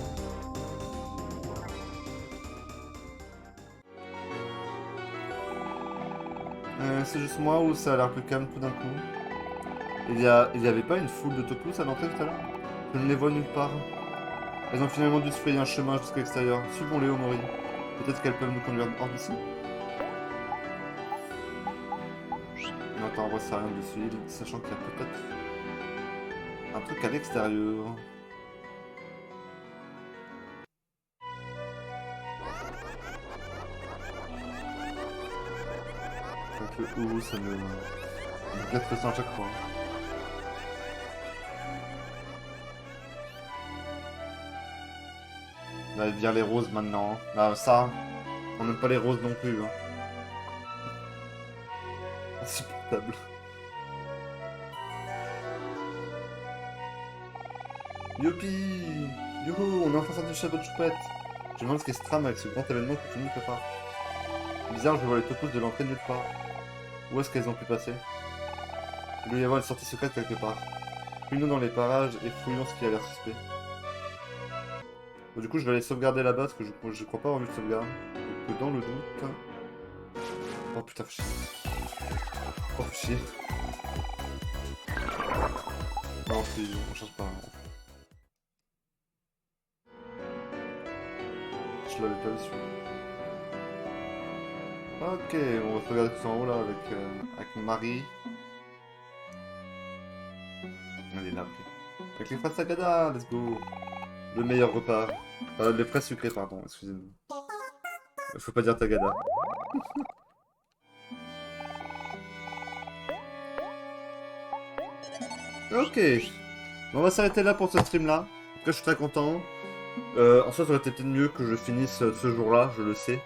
S1: C'est juste moi ou ça a l'air plus calme tout d'un coup? Il y avait pas une foule de topos à l'entrée tout à l'heure? Je ne les vois nulle part. Elles ont finalement dû se frayer un chemin jusqu'à l'extérieur. Suivons-les, Omori. Peut-être qu'elles peuvent nous conduire hors d'ici? Non, attends, on voit ça rien dessus, sachant qu'il y a peut-être un truc à l'extérieur. Donc le ou, ça me gâte ça à chaque fois. On va dire les roses maintenant. Bah ça, on n'aime pas les roses non plus. Hein. Insupportable. Youpi! Youhou! On est enfin sorti du château de Choupette! Je me demande ce qu'est ce tram avec ce grand événement que tout le monde prépare. Bizarre, je vois les topos de l'entrée nulle part. Où est-ce qu'elles ont pu passer? Il doit y avoir une sortie secrète quelque part. Fouillons dans les parages et fouillons ce qui a l'air suspect. Bon, du coup, je vais aller sauvegarder là-bas parce que je crois pas avoir vu de sauvegarde. Donc, dans le doute. Oh putain, faut chier. Oh, faut chier. Non, on change pas. Je l'avais pas vu celui-là. Ok, on va sauvegarder tout en haut là avec Marie. Elle est là, ok. Avec les fraises Sagada, let's go. Le meilleur repas. Les fraises sucrées, pardon, excusez-moi. Faut pas dire Tagada. Ok. Bon, on va s'arrêter là pour ce stream là. En tout cas, je suis très content. En soi, ça aurait été peut-être mieux que je finisse ce jour-là, je le sais.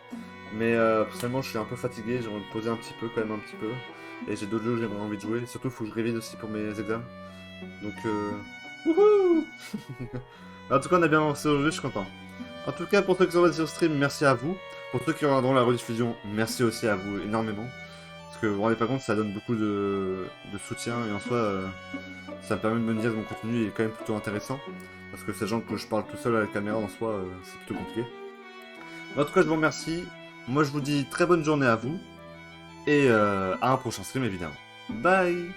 S1: Mais personnellement, je suis un peu fatigué. J'aimerais me poser un petit peu, quand même un petit peu. Et j'ai d'autres jeux que j'aimerais envie de jouer. Surtout, il faut que je révise aussi pour mes examens. Donc, wouhou. En tout cas, on a bien avancé aujourd'hui, je suis content. En tout cas, pour ceux qui sont sur stream, merci à vous. Pour ceux qui regarderont la rediffusion, merci aussi à vous énormément. Parce que vous vous rendez pas compte, ça donne beaucoup de soutien et en soi, ça me permet de me dire que mon contenu est quand même plutôt intéressant. Parce que sachant que je parle tout seul à la caméra en soi, c'est plutôt compliqué. Mais en tout cas, je vous remercie. Moi, je vous dis très bonne journée à vous. Et à un prochain stream, évidemment. Bye!